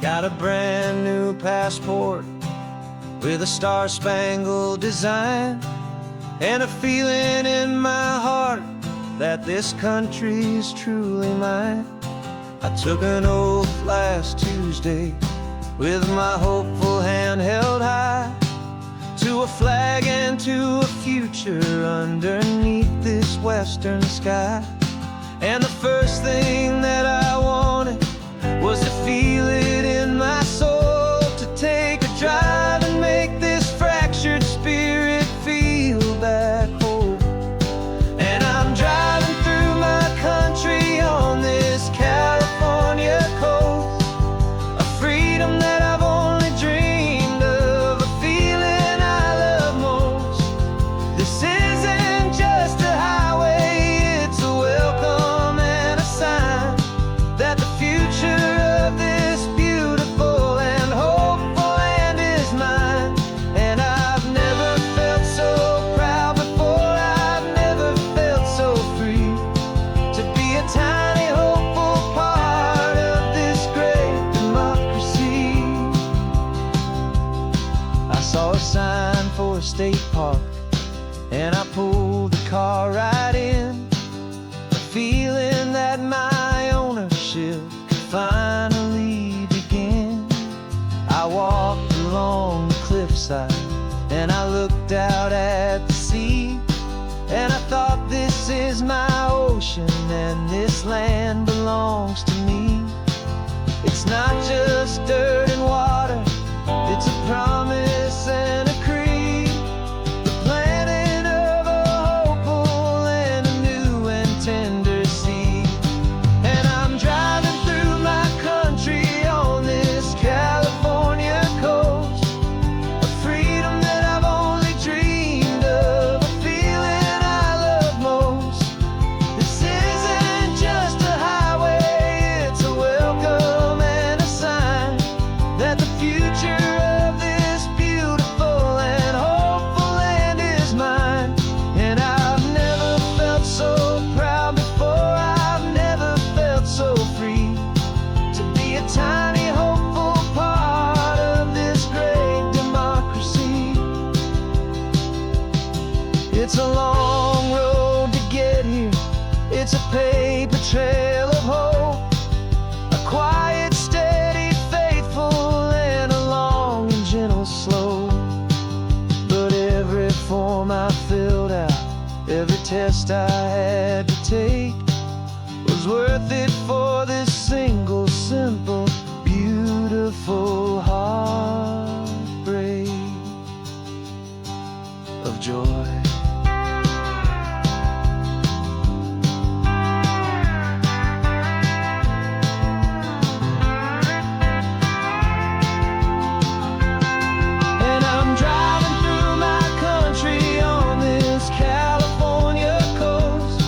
Got a brand new passport with a star-spangled design, and a feeling in my heart that this country's truly mine. I took an oath last Tuesday with my hopeful hand held high, to a flag and to a future underneath this western sky. And the first thing that I wanted was to feel it in my soul, to take a drive and make this fractured spirit feel back home. And I'm driving through my country on this California coast, a freedom that I've only dreamed of, a feeling I love most. This isn't just a highway, it's a welcome and a sign that the future of this beautiful and hopeful land is mine. And I've never felt so proud before, I've never felt so free, to be a tiny hopeful part of this great democracy. I saw a sign for a state park, and I pulled the car right in, a feeling that my ownership could finally begin. I walked along the cliffside and I looked out at the sea, and I thought, this is my ocean and this land belongs to me. It's not just dirt and water, it's a promise and a creed, the planting of a hopeful and a new and tender seed. And I'm driving through my country on this California coast, a freedom that I've only dreamed of, a feeling I love most. This isn't just a highway, it's a welcome and a sign that the future of this beautiful and hopeful land is mine. And I've never felt so proud before, I've never felt so free, to be a tiny hopeful part of this great democracy. It's a long road to get here, it's a paper trail of hope, a quiet, steady, faithful, and a long and gentle slope. But every form I filled out, every test I had to take, was worth it for this single, simple, beautiful heartbreak of joy. And I'm driving through my country on this California coast,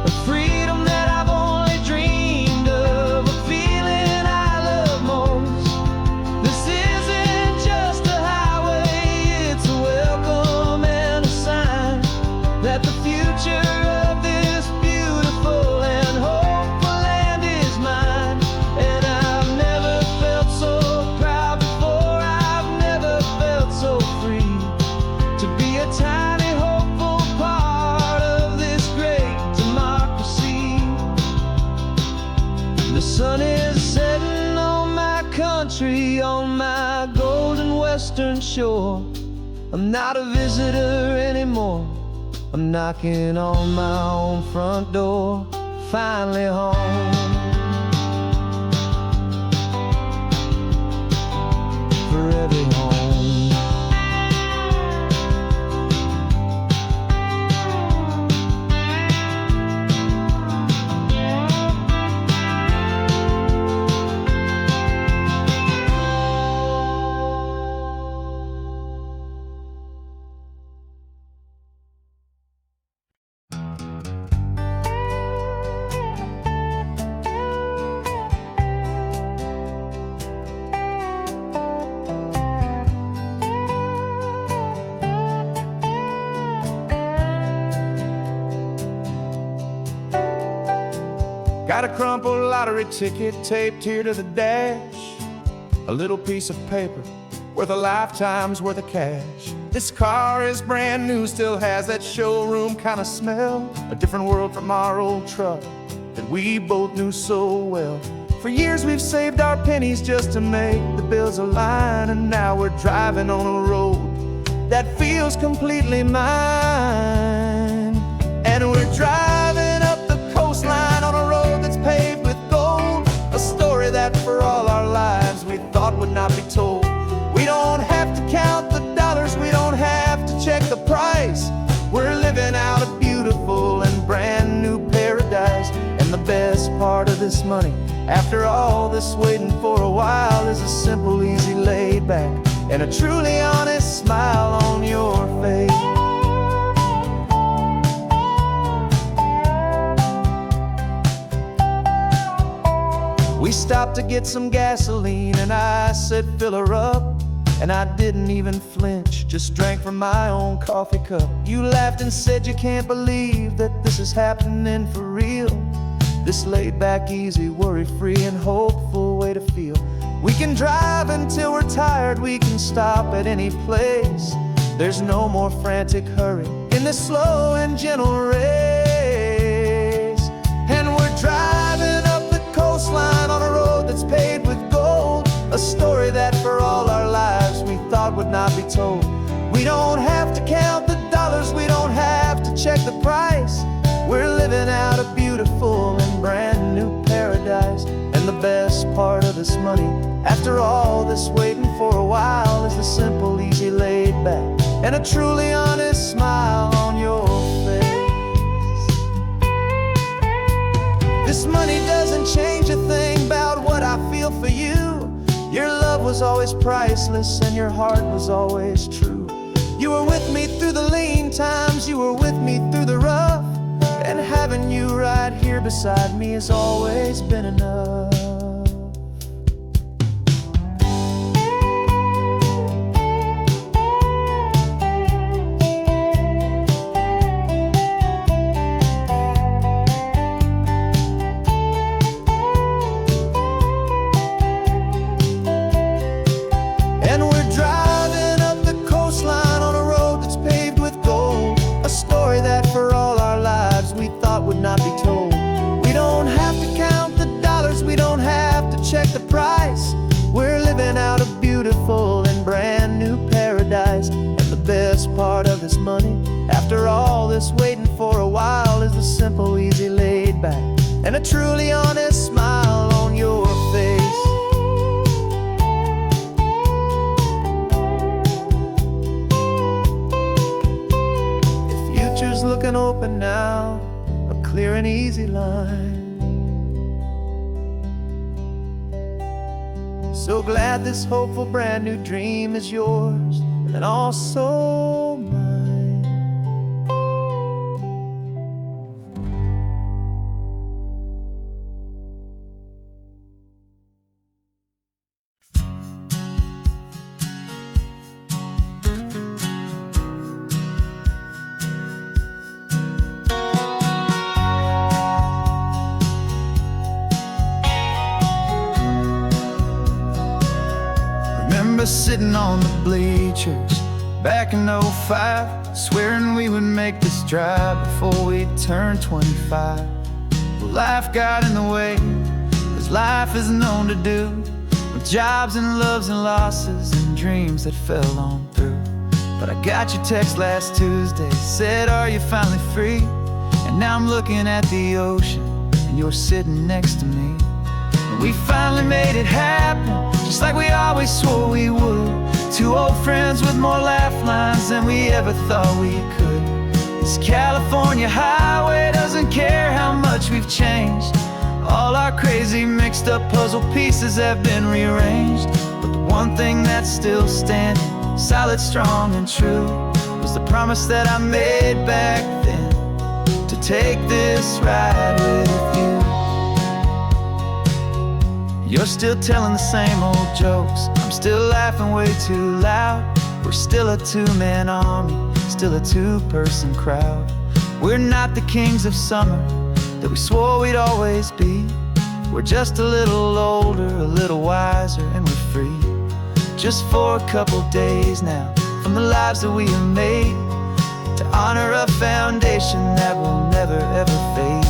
a freedom that I've only dreamed of, a feeling I love most. This isn't just a highway, it's a welcome and a sign that the future of this beautiful and hopeful land is mine. And I've never felt so proud before, I've never felt so free, to be a tiny hopeful part of this great democracy. The sun is setting on my country, on my golden western shore. I'm not a visitor anymore, I'm knocking on my own front door, finally home. For every home. Got a crumpled lottery ticket taped here to the dash. a little piece of paper worth a lifetime's worth of cash. This car is brand new, still has that showroom kind of smell. A different world from our old truck that we both knew so well. For years we've saved our pennies just to make the bills align, and now we're driving on a road that feels completely mine. And we're driving up the coastline on a road that's paved with gold, a story that for all our lives we thought would not be told. We don't have to count the dollars, we don't have to check the price. We're living out a beautiful and brand new paradise. And the best part of this money, after all this waiting for a while, is a simple, easy, laid back, and a truly honest smile on your face. We stopped to get some gasoline, and I said, fill her up. And I didn't even flinch, just drank from my own coffee cup. You laughed and said you can't believe that this is happening for real. This laid back, easy, worry-free and hopeful way to feel. We can drive until we're tired, we can stop at any place. There's no more frantic hurry in this slow and gentle race. And we're driving up the coastline on a road that's paved with gold, a story that for all our lives we thought would not be told. We don't have to count the dollars, we don't have to check the price. We're living out a beautiful and brand new paradise. And the best part of this money, after all this waiting for a while, is the simple, easy, laid back, and a truly honest smile on your face. This money doesn't change a thing about what I feel for you. Your love was always priceless and your heart was always true. You were with me through the lean times, you were with me through the rough, and having you right here beside me has always been enough. Not be told. We don't have to count the dollars, we don't have to check the price. We're living out a beautiful and brand new paradise. And the best part of this money, after all this waiting for a while, is the simple, easy, laid back, and a truly honest smile on your face. The future's looking open now, clear and easy line. So glad this hopeful brand new dream is yours and also mine. Sitting on the bleachers back in '05, swearing we would make this drive before we turned 25. Well, life got in the way, as life is known to do, with jobs and loves and losses and dreams that fell on through. But I got your text last Tuesday, said, are you finally free? And now I'm looking at the ocean and you're sitting next to me. And we finally made it happen, just like we always swore we would. Two old friends with more laugh lines than we ever thought we could. This California highway doesn't care how much we've changed. All our crazy mixed up puzzle pieces have been rearranged. But the one thing that's still standing, solid, strong and true, was the promise that I made back then, to take this ride with you. You're still telling the same old jokes, I'm still laughing way too loud. We're still a two-man army, still a two-person crowd. We're not the kings of summer that we swore we'd always be. We're just a little older, a little wiser, and we're free. Just for a couple days now, from the lives that we have made, to honor a foundation that will never ever fade.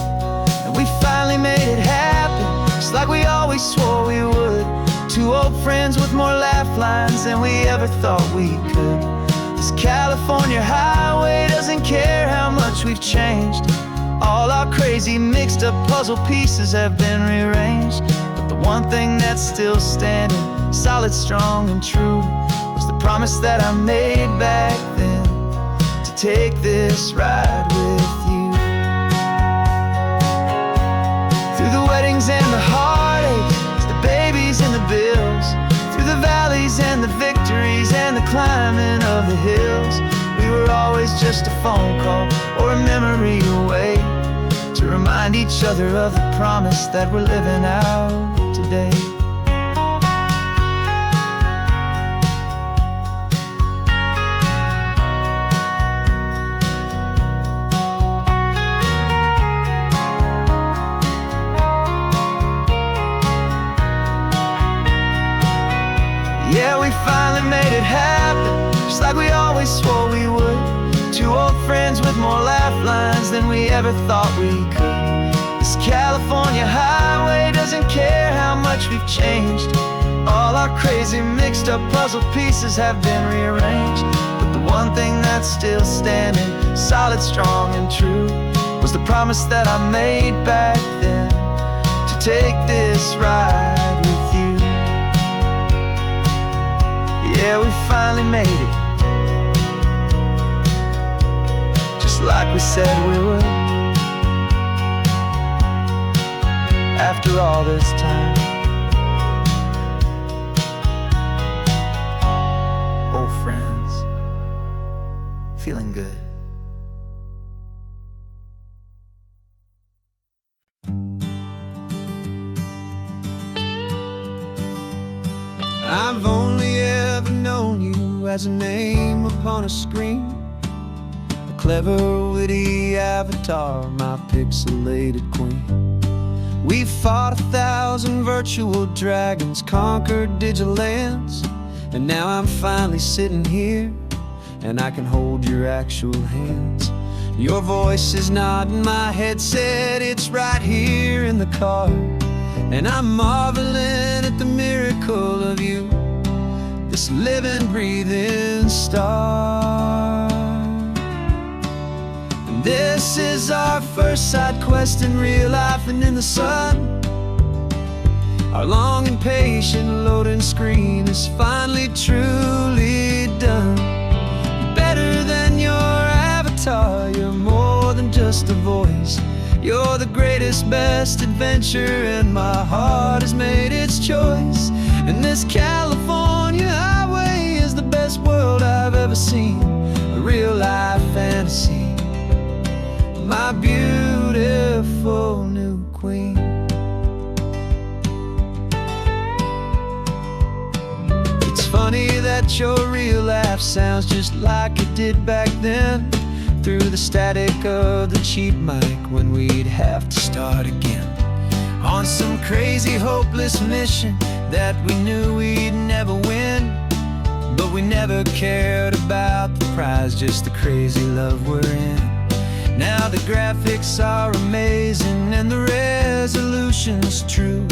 And we finally made it happen, just like we always swore we would. Two old friends with more laugh lines than we ever thought we could. This California highway doesn't care how much we've changed. All our crazy mixed up puzzle pieces have been rearranged, but the one thing that's still standing, solid, strong, and true, was the promise that I made back then, to take this ride with you. Through the weddings and the heartaches, the babies and the bills, through the valleys and the victories and the climbing of the hills, we were always just a phone call or a memory away, to remind each other of the promise that we're living out today. Yeah, we finally made it happen, just like we always swore we would. Two old friends with more laugh lines than we ever thought we could. This California highway doesn't care how much we've changed. All our crazy mixed up puzzle pieces have been rearranged, but the one thing that's still standing, solid, strong, and true, was the promise that I made back then, to take this ride with you. Yeah, we finally made it, like we said we would. After all this time, old friends, feeling good. I've only ever known you as a name upon a screen, clever, witty avatar, my pixelated queen. We fought 1,000 virtual dragons, conquered digital lands, and now I'm finally sitting here, and I can hold your actual hands. Your voice is not in my headset, it's right here in the car, and I'm marveling at the miracle of you, this living, breathing star. This is our first side quest in real life and in the sun. Our long and patient loading screen is finally truly done. Better than your avatar, you're more than just a voice. You're the greatest, best adventure, and my heart has made its choice. And this California highway is the best world I've ever seen, a real life fantasy, my beautiful new queen. It's funny that your real laugh sounds just like it did back then, through the static of the cheap mic when we'd have to start again, on some crazy hopeless mission that we knew we'd never win. But we never cared about the prize, just the crazy love we're in. Now the graphics are amazing and the resolution's true,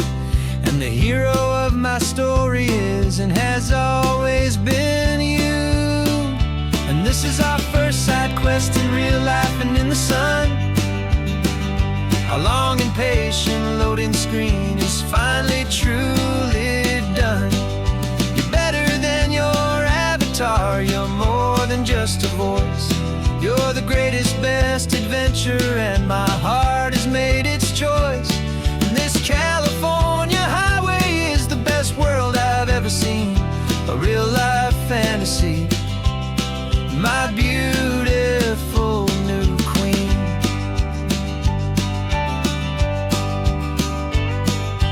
and the hero of my story is and has always been you. And this is our first side quest in real life and in the sun. Our long and patient loading screen is finally truly done. You're better than your avatar, you're more than just a voice. You're the greatest, best adventure, and my heart has made its choice. And this California highway is the best world I've ever seen, a real life fantasy, my beautiful new queen.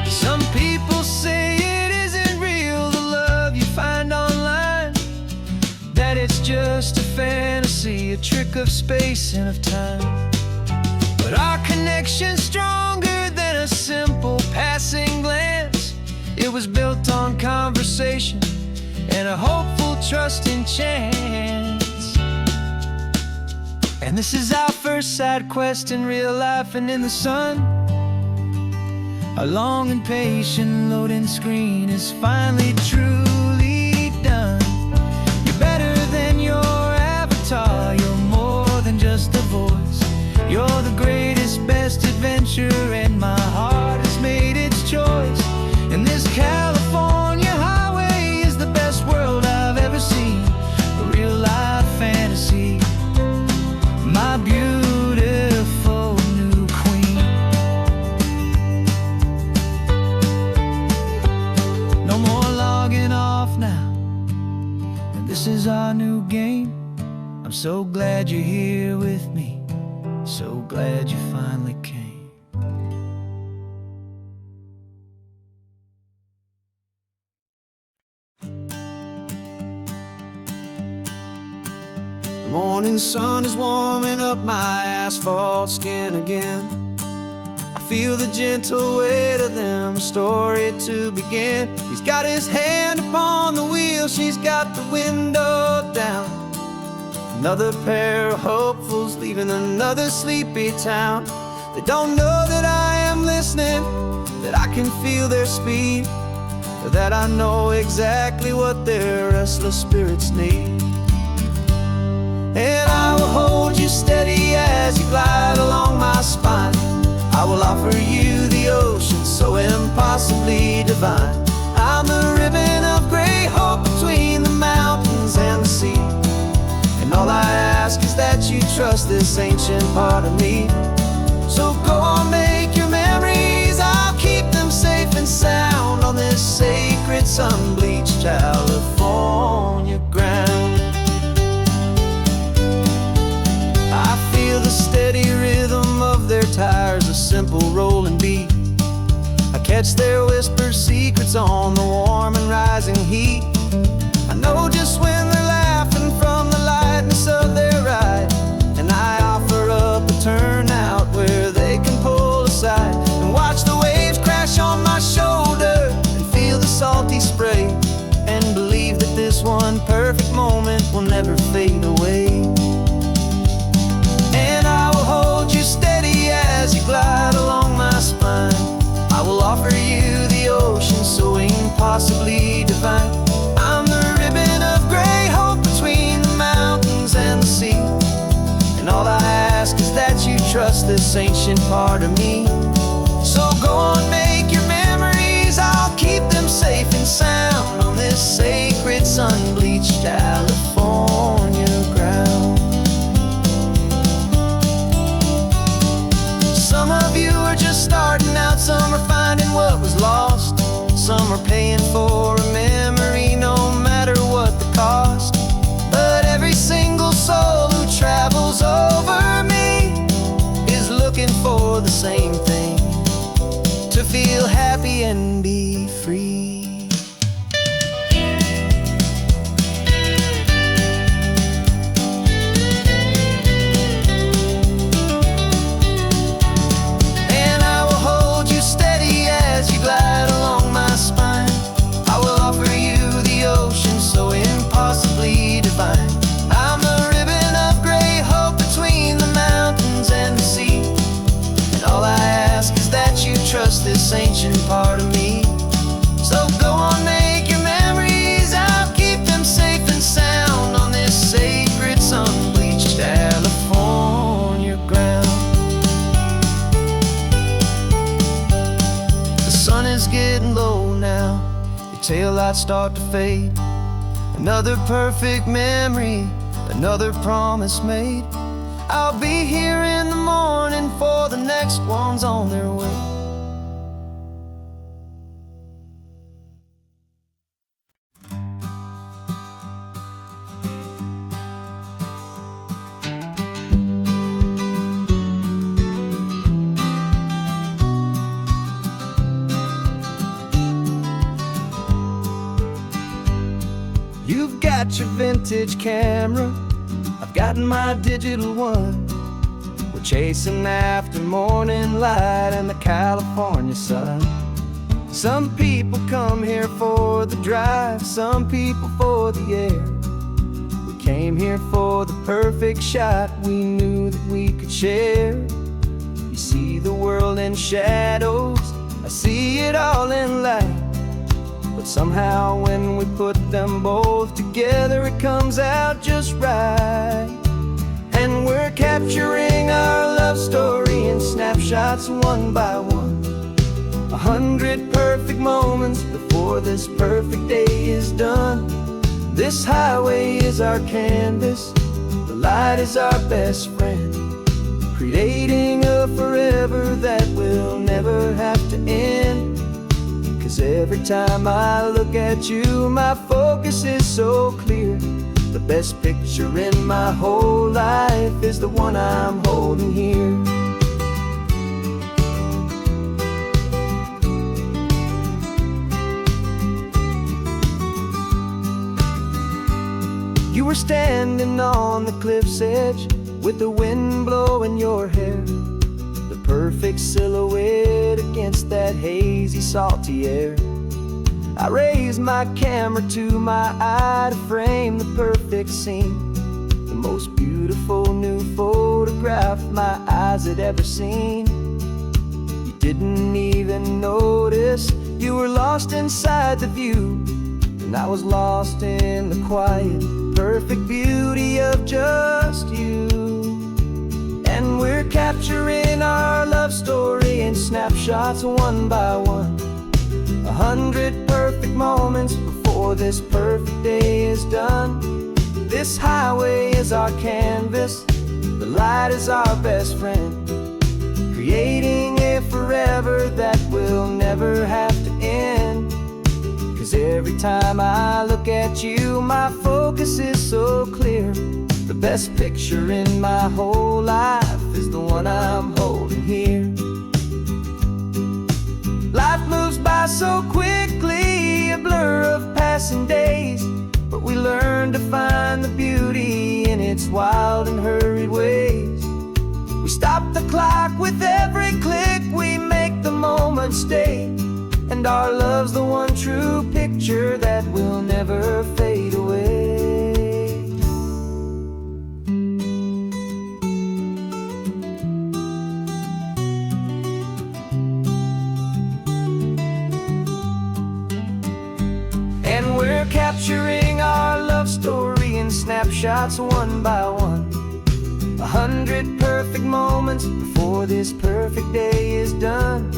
Some people say it isn't real, the love you find online, that it's just a fantasy, a trick of space and of time. But our connection's stronger than a simple passing glance. It was built on conversation and a hopeful, trusting chance. And this is our first side quest in real life and in the sun. Our long and patient loading screen is finally truly done. You're better than your avatar. You're more than just a voice. You're the greatest, best adventure, and my heart has made its choice. And this California highway is the best world I've ever seen. A real life fantasy, my beautiful new queen. No more logging off now, and this is our new game. I'm so glad you're here with me, so glad you finally came. The morning sun is warming up my asphalt skin again. I feel the gentle weight of them, a story to begin. He's got his hand upon the wheel, she's got the window down. Another pair of hopefuls leaving another sleepy town. They don't know that I am listening, that I can feel their speed, or that I know exactly what their restless spirits need. And I will hold you steady as you glide along my spine. I will offer you the ocean so impossibly divine. I'm the ribbon of gray hope between the mountains and the sea. And all I ask is that you trust this ancient part of me. So go on, make your memories, I'll keep them safe and sound on this sacred sun-bleached California ground. I feel the steady rhythm of their tires, a simple rolling beat. I catch their whispered secrets on the warm and rising heat. I know just when they're laughing from the lightness of their ride, and I offer up a turnout where they can pull aside and watch the waves crash on my shoulder and feel the salty spray, and believe that this one perfect moment will never fade away. And I will hold you steady as you glide along my spine. I will offer you the ocean so impossibly divine. I'm the ribbon of gray hope between the mountains and the sea. And all I ask is that you trust this ancient part of me. So go on, make your memories, I'll keep them safe and sound on this sacred sun-bleached California ground. Some of you are just starting out, some are finding what was lost, some are paying for a memory no matter what the cost. But every single soul who travels over me is looking for the same thing, to feel happy and be free. Trust this ancient part of me. So go on, make your memories, I'll keep them safe and sound on this sacred sun-bleached California ground. The sun is getting low now, your taillights start to fade. Another perfect memory, another promise made. I'll be here in the morning for the next ones on their way. You've got your vintage camera, I've gotten my digital one. We're chasing after morning light and the California sun. Some people come here for the drive, some people for the air. We came here for the perfect shot we knew that we could share. You see the world in shadows, I see it all in light. But somehow when we put them both together, it comes out just right. And we're capturing our love story in snapshots one by one. 100 perfect moments before this perfect day is done. This highway is our canvas, the light is our best friend, creating a forever that will never have to end. 'Cause every time I look at you, my focus is so clear. The best picture in my whole life is the one I'm holding here. You were standing on the cliff's edge with the wind blowing your hair, the perfect silhouette against that hazy, salty air. I raised my camera to my eye to frame the perfect scene, the most beautiful new photograph my eyes had ever seen. You didn't even notice you were lost inside the view, and I was lost in the quiet, perfect beauty of just you. And we're capturing our love story in snapshots one by one. 100 perfect moments before this perfect day is done. This highway is our canvas, the light is our best friend, creating a forever that will never have to end. 'Cause every time I look at you, my focus is so clear. The best picture in my whole life is the one I'm holding here. Life moves by so quickly, a blur of passing days, but we learn to find the beauty in its wild and hurried ways. We stop the clock with every click, we make the moment stay, and our love's the one true picture that will never fade away. And we're capturing our love story in snapshots one by one. 100 perfect moments before this perfect day is done.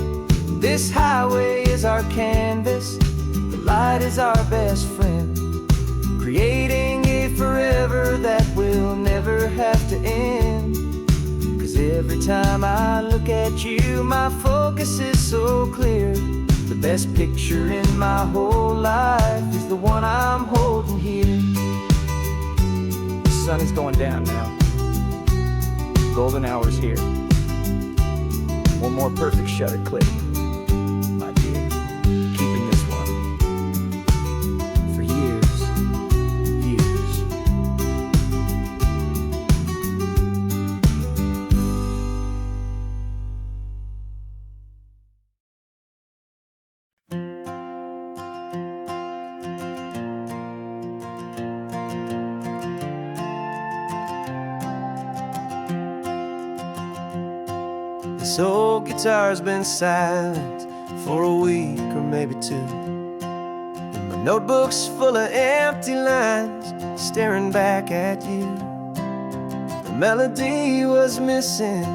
This highway is our canvas, the light is our best friend, creating a forever that will never have to end. 'Cause every time I look at you, my focus is so clear. The best picture in my whole life is the one I'm holding here. The sun is going down now. Golden hour's here. One more perfect shutter click. Keeping this one for years, years. This old guitar's been silent for a week or maybe two, and my notebook's full of empty lines staring back at you. The melody was missing,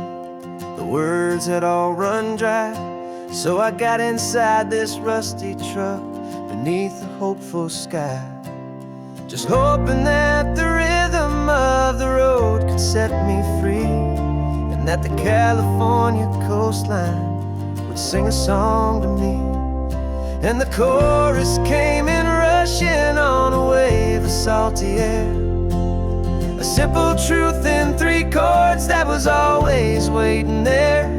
the words had all run dry, so I got inside this rusty truck beneath a hopeful sky, just hoping that the rhythm of the road could set me free, and that the California coastline would sing a song to me. And the chorus came in rushing on a wave of salty air, a simple truth in 3 chords that was always waiting there.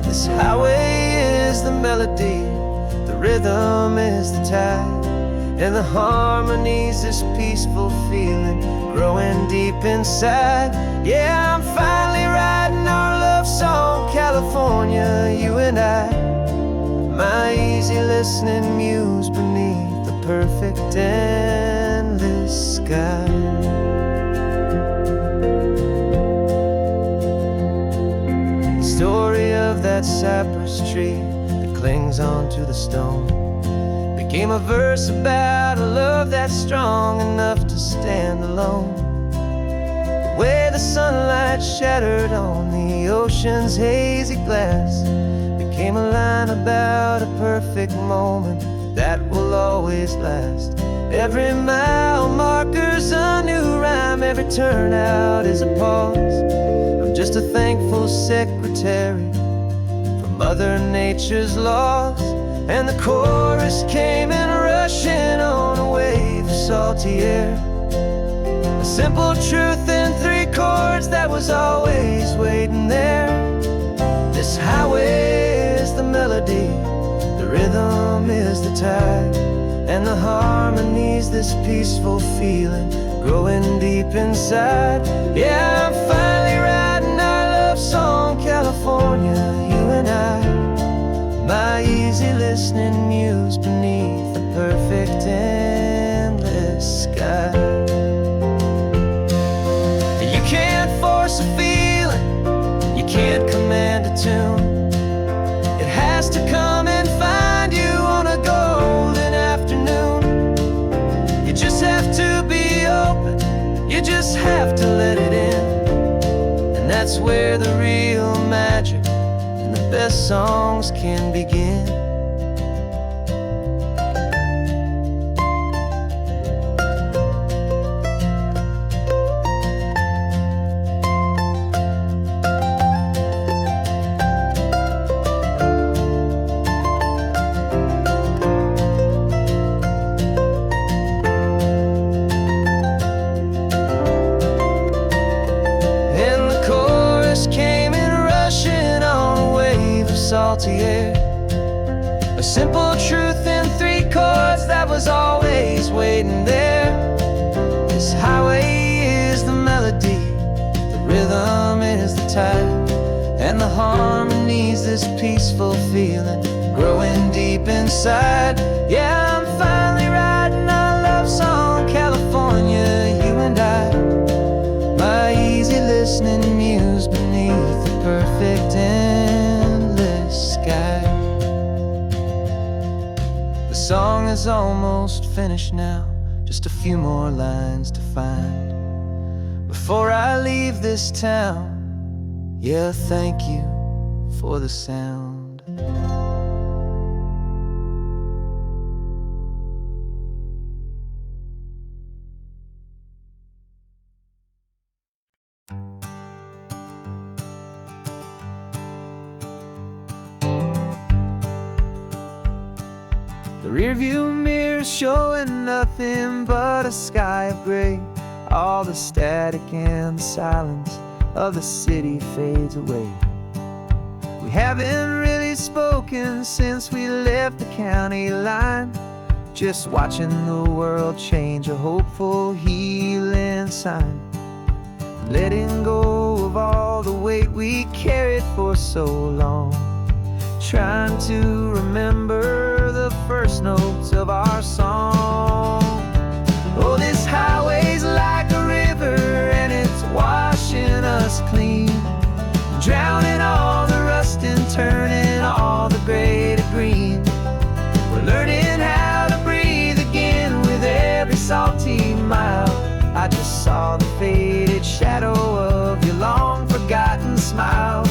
This highway is the melody, the rhythm is the tide, and the harmony's this peaceful feeling growing deep inside. Yeah, I'm finally writing our love song, California, you and I. My easy listening muse beneath the perfect endless sky. The story of that cypress tree that clings onto the stone became a verse about a love that's strong enough to stand alone. The way the sunlight shattered on the ocean's hazy glass became a line about a perfect moment that will always last. Every mile marker's a new rhyme, every turnout is a pause. I'm just a thankful secretary for Mother Nature's laws. And the chorus came in rushing on a wave of salty air, a simple truth in 3 chords that was always waiting there. This highway is the melody, the rhythm is the tide, and the harmony's this peaceful feeling growing deep inside. Yeah, I'm finally writing our love song, California, you and I. My easy listening muse beneath the perfect endless sky. You can't force a feeling, you can't command a tune. It has to come and find you on a golden afternoon. You just have to be open, you just have to let it in. And that's where the real magic and the best songs can begin. Salty air, a simple truth in 3 chords that was always waiting there. This highway is the melody, the rhythm is the tide, and the harmony's this peaceful feeling growing deep inside. Yeah, I'm finally writing our love song, California, you and I. My easy listening muse beneath the perfect endless sky. The song is almost finished now, just a few more lines to find before I leave this town. Yeah, thank you for the sound. The rearview mirror showing nothing but a sky of gray. All the static and the silence of the city fades away. We haven't really spoken since we left the county line, just watching the world change, a hopeful healing sign. Letting go of all the weight we carried for so long, trying to remember the first notes of our song. Oh, this highway's like a river and it's washing us clean, drowning all the rust and turning all the gray to green. We're learning how to breathe again with every salty mile. I just saw the faded shadow of your long forgotten smile,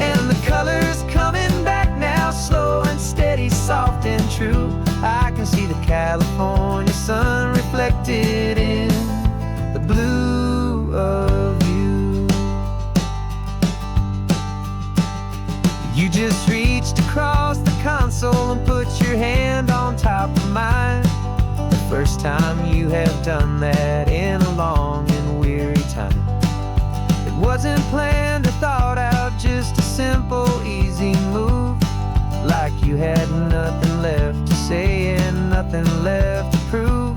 and the colors coming back now, slow and steady, soft and true. I can see the California sun reflected in the blue of you. You just reached across the console and put your hand on top of mine. The first time you have done that in a long and weary time. It wasn't planned or thought out, just a simple, easy move. Like you had nothing left to say and nothing left to prove.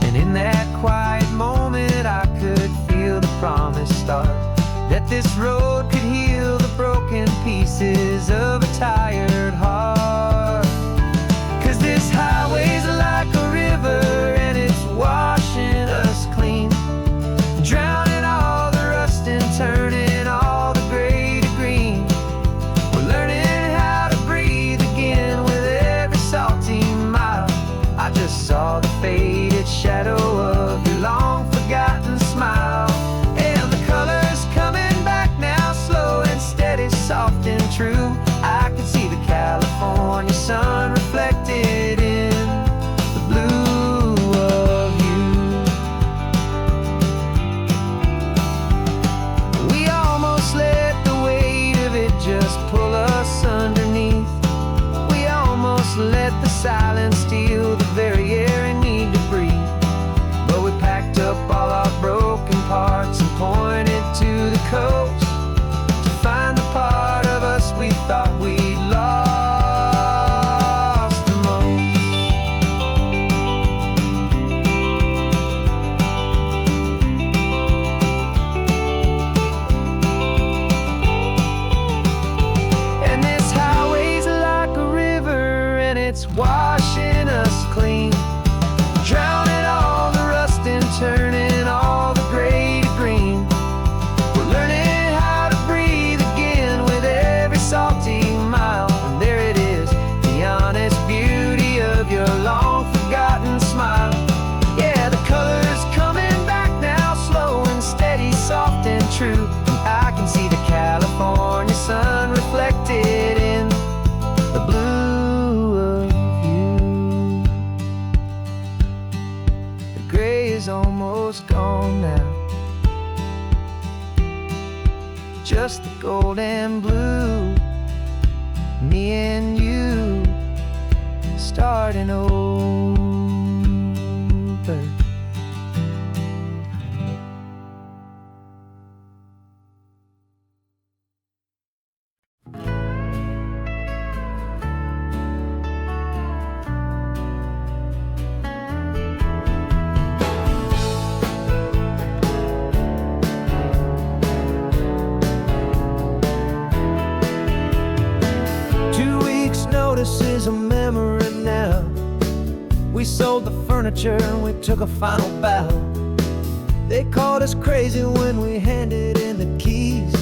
And in that quiet moment I could feel the promise start, that this road could heal the broken pieces of a tired heart. silence steal the very air I need to breathe. But we packed up all our broken parts and pointed to the coast to find the part of us we thought we'd lost the most. And this highway's like a river, and it's washing us clean, drowning all the rust and turning all the gray to green. We're learning how to breathe again with every salty mile. And there it is, the honest beauty of your long forgotten smile. Yeah, the color's coming back now, slow and steady, soft and true. And I can see the California sun reflected in the blue of you. The gray is almost gone now, just the gold and blue. Me and you starting over. 2 weeks' notice is a memory now. We sold the furniture and we took a final bow. They called us crazy when we handed in the keys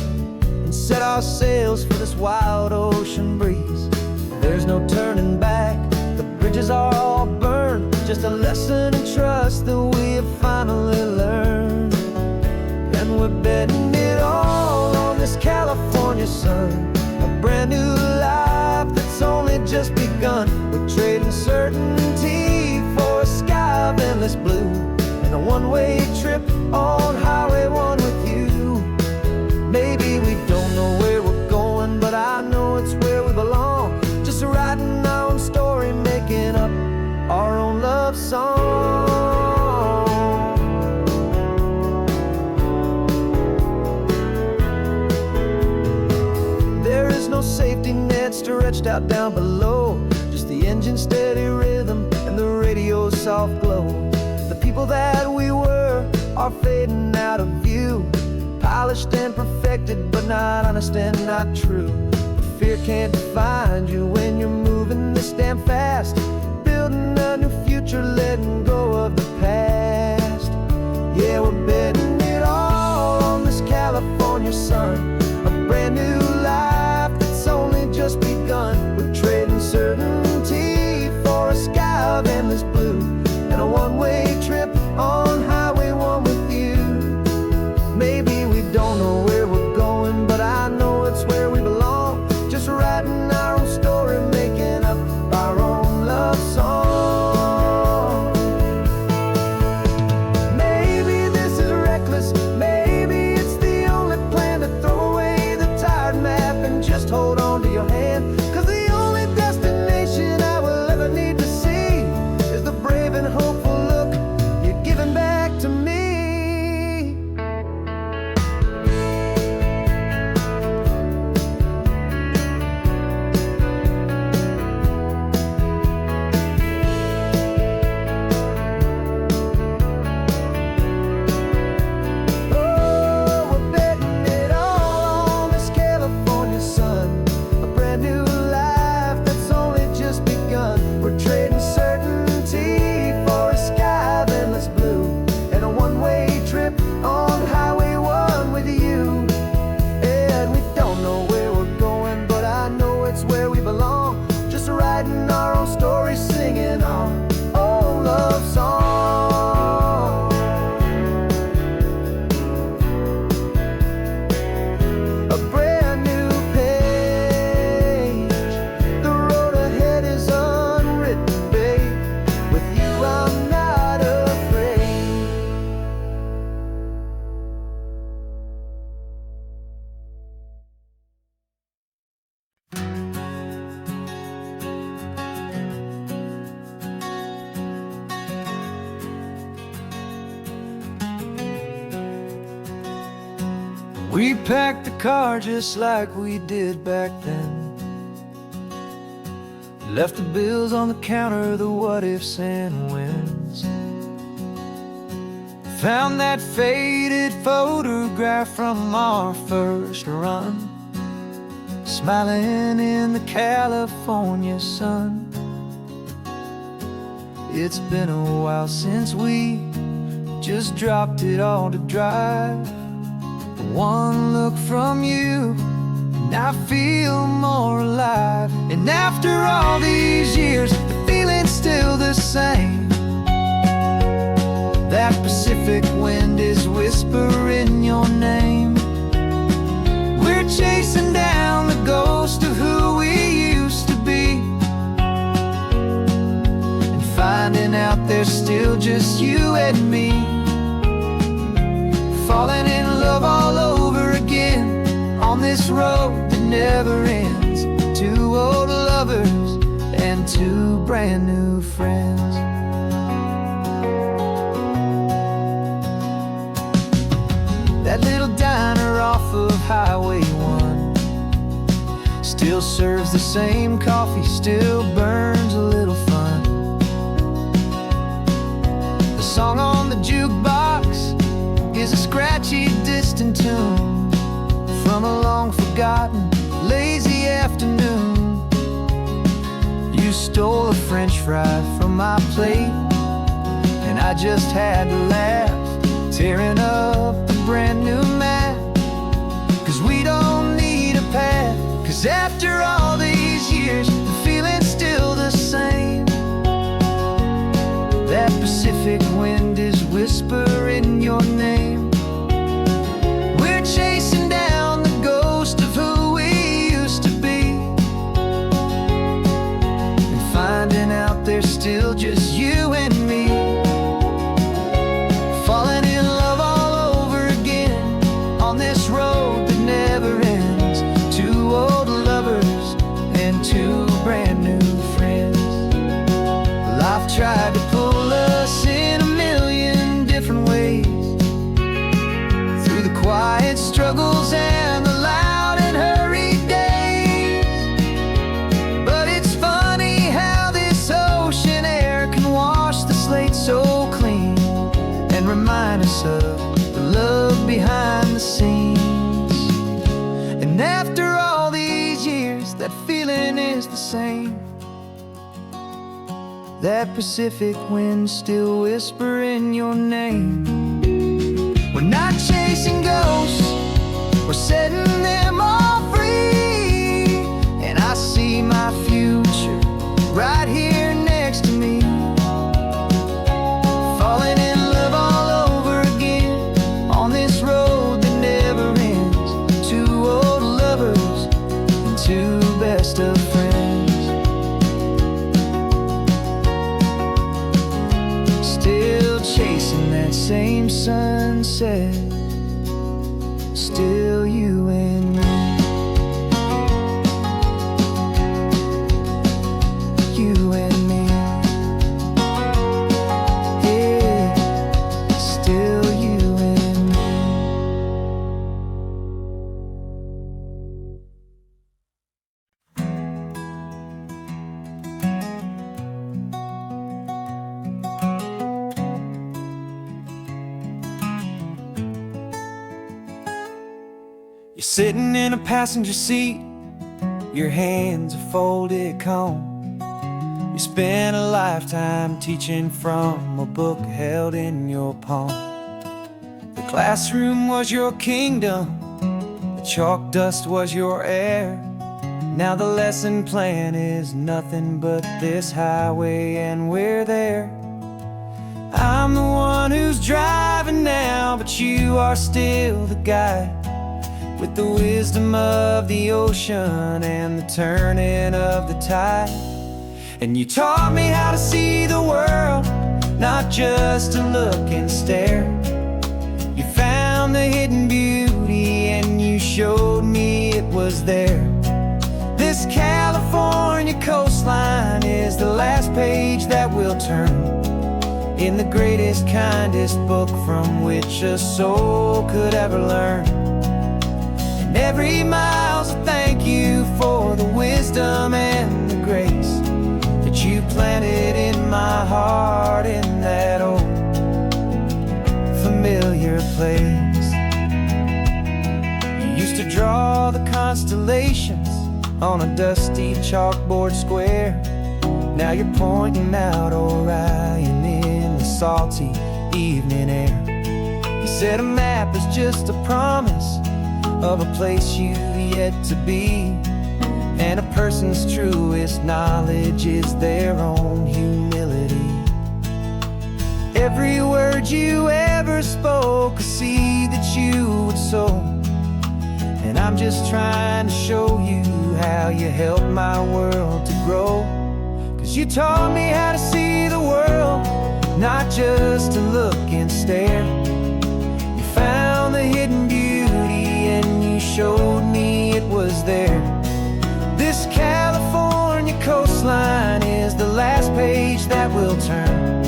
and set our sails for this wild ocean breeze. There's no turning back, the bridges are all burned, just a lesson in trust that we have finally learned. And we're betting it all on this California sun, a brand new life that's only just begun. We're trading certainty for a sky of endless blue, and a one-way trip on Highway 1 with you. Maybe we don't know where we're going, but I know it's where we belong. Just writing our own story, making up our own love song. There is no safety net stretched out down below, just the engine's steady rhythm and the radio's soft glow. The people that we were are fading out of view, polished and perfected, but not honest and not true. Fear can't find you when you're moving this damn fast, building a new future, letting go of the past. Yeah, we're betting it all on this California sun, a brand new life that's only just begun. We're trading certainty for a sky of endless blue, and a one-way trip on Highway 1 with you. Maybe we don't know where we're going, but I know it's where we belong. Just writing our own story, making up our own love song. Maybe this is a We packed the car just like we did back then. Left the bills on the counter, the what ifs and whens. Found that faded photograph from our first run, smiling in the California sun. It's been a while since we just dropped it all to drive. One look from you and I feel more alive. And after all these years, the feeling's still the same. That Pacific wind is whispering your name. We're chasing down the ghost of who we used to be, and finding out there's still just you and me. Falling in love all over again on this road that never ends. Two old lovers and two brand new friends. That little diner off of Highway 1 still serves the same coffee, still burns a little fun. The song on the jukebox is a scratchy, distant tune from a long-forgotten, lazy afternoon. You stole a French fry from my plate, and I just had to laugh, tearing up the brand new map. 'Cause we don't need a path, 'cause after all these years, the feeling's still the same. That Pacific wind is whispering your name. We're chasing down the ghost of who we used to be, and finding out there's still just you and me. Falling in love all over again on this road that never ends. Two old lovers and two brand new friends. Life tried to pull us in a million different ways, through the quiet struggles and the loud and hurried days. But it's funny how this ocean air can wash the slate so clean, and remind us of the love behind the scenes. And after all these years, that feeling is the same. That Pacific wind still whispering your name. We're not chasing ghosts, we're setting them all free. And I see my future right here next to me. Falling in love all over again on this road that never ends. Two old lovers and two best of friends. Still chasing that same sunset, still you and me. You and me. Yeah, still you and me. You're sitting in a passenger seat, your hands are folded calm. You spent a lifetime teaching from a book held in your palm. The classroom was your kingdom, the chalk dust was your air. Now the lesson plan is nothing but this highway, and we're there. I'm the one who's driving now, but you are still the guide, with the wisdom of the ocean and the turning of the tide. And you taught me how to see the world, not just to look and stare. You found the hidden beauty and you showed me it was there. This California coastline is the last page that we'll turn in the greatest, kindest book from which a soul could ever learn. Every mile's a thank you for the wisdom and the grace that you planted in my heart in that old familiar place. You used to draw the constellations on a dusty chalkboard square. Now you're pointing out Orion in the salty evening air. You said a map is just a promise of a place you've yet to be, and a person's truest knowledge is their own humility. Every word you ever spoke, a seed that you would sow, and I'm just trying to show you how you helped my world to grow. 'Cause you taught me how to see the world, not just to look and stare. You found the hidden beauty and you showed me it was there. This California coastline is the last page that we'll turn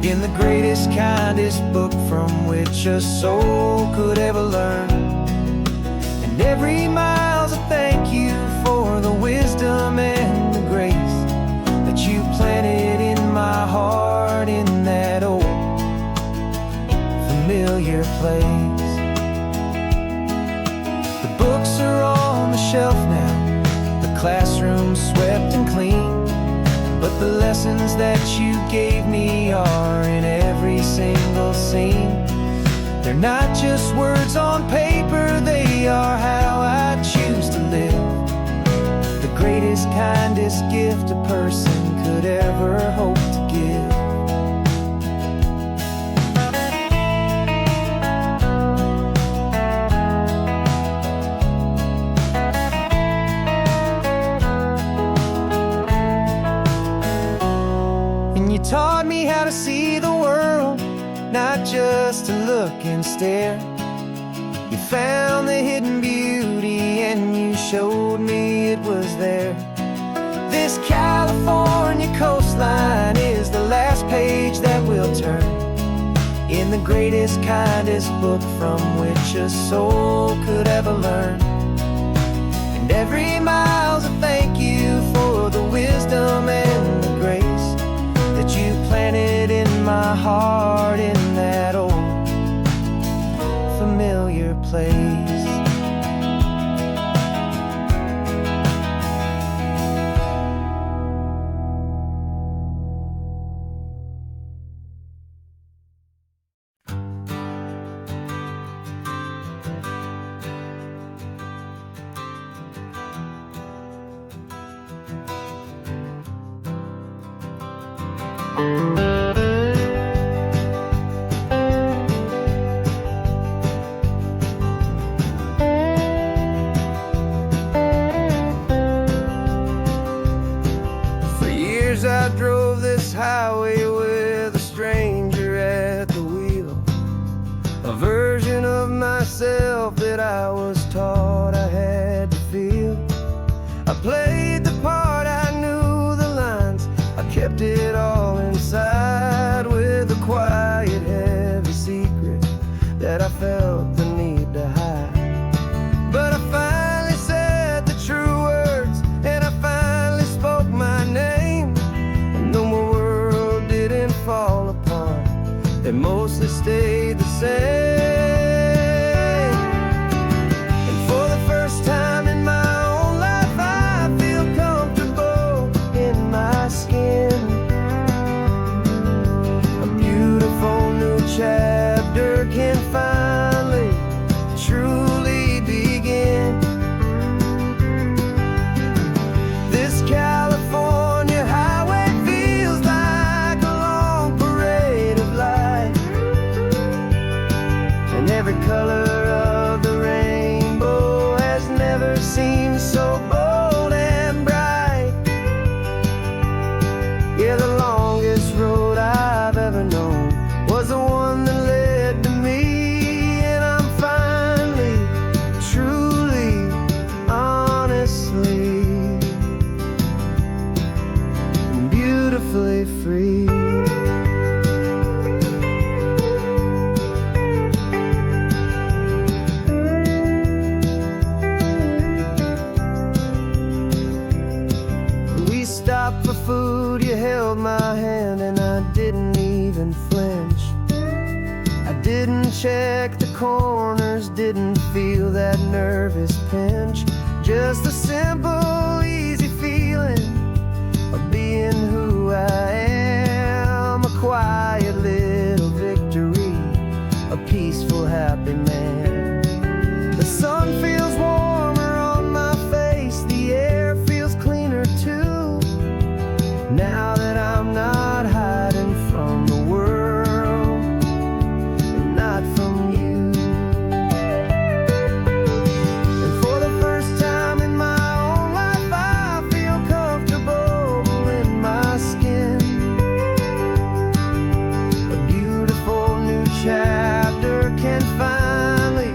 in the greatest, kindest book from which a soul could ever learn. And every mile's a thank you for the wisdom and the grace that you planted in my heart in that old familiar place. The books are on the shelf now, the classroom swept and clean, but the lessons that you gave me are in every single scene. They're not just words on paper, they are how I choose to live. The greatest, kindest gift a person could ever hope to give. You taught me how to see the world, not just to look and stare. You found the hidden beauty and you showed me it was there. This California coastline is the last page that we'll turn in the greatest, kindest book from which a soul could ever learn. And every mile's a thank you for the wisdom and the grace that you planted in my heart in that old familiar place. For years I drove this highway with a stranger at the wheel, a version of myself that I was taught I had to feel. I played the part, I knew the lines, I kept it all inside with a quiet, heavy secret that I felt the need to hide. But I finally said the true words, and I finally spoke my name, and though my world didn't fall apart, it mostly stayed the same. And for the first time in my own life, I feel comfortable in my skin. A beautiful new chapter can finally truly begin. This California highway feels like a long parade of light, and every color of the rainbow has never seemed so bold and bright. Yeah, the longest road I've ever known was the one that led to me, and I'm finally, truly, honestly, beautifully free. check the corners, didn't feel that nervous pinch. Just a simple, easy feeling of being who I am. A quiet little victory, a peaceful, happy man. The sun feels warmer on my face, the air feels cleaner too. Now that I'm not hiding from the world, and not from you. And for the first time in my own life, I feel comfortable in my skin. A beautiful new chapter can finally,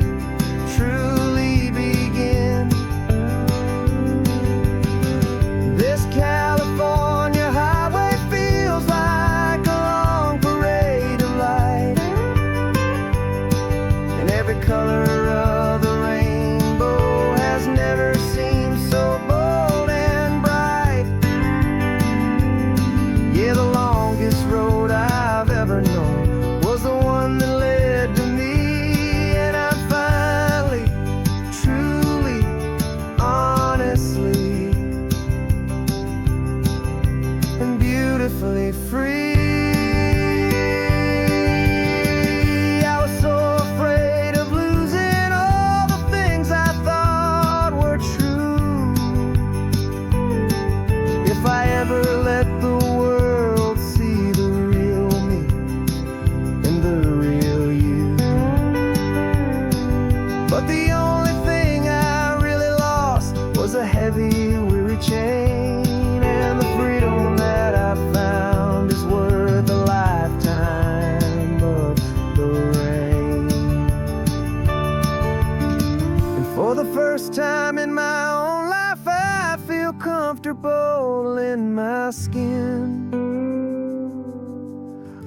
truly begin. This California highway feels like a long parade of light, and every color of the rainbow has never seemed so bold and bright. Yeah, the longest road I've ever known was the one that led to me, and I'm finally, truly, honestly, and beautifully free. I was so afraid of losing all the things I thought were true. If I ever let the world see the real me and the real you. But the only thing I really lost was a heavy, weary chain, and the freedom that I found is worth a lifetime of the rain. And for the first time in my own life, I feel comfortable in my skin.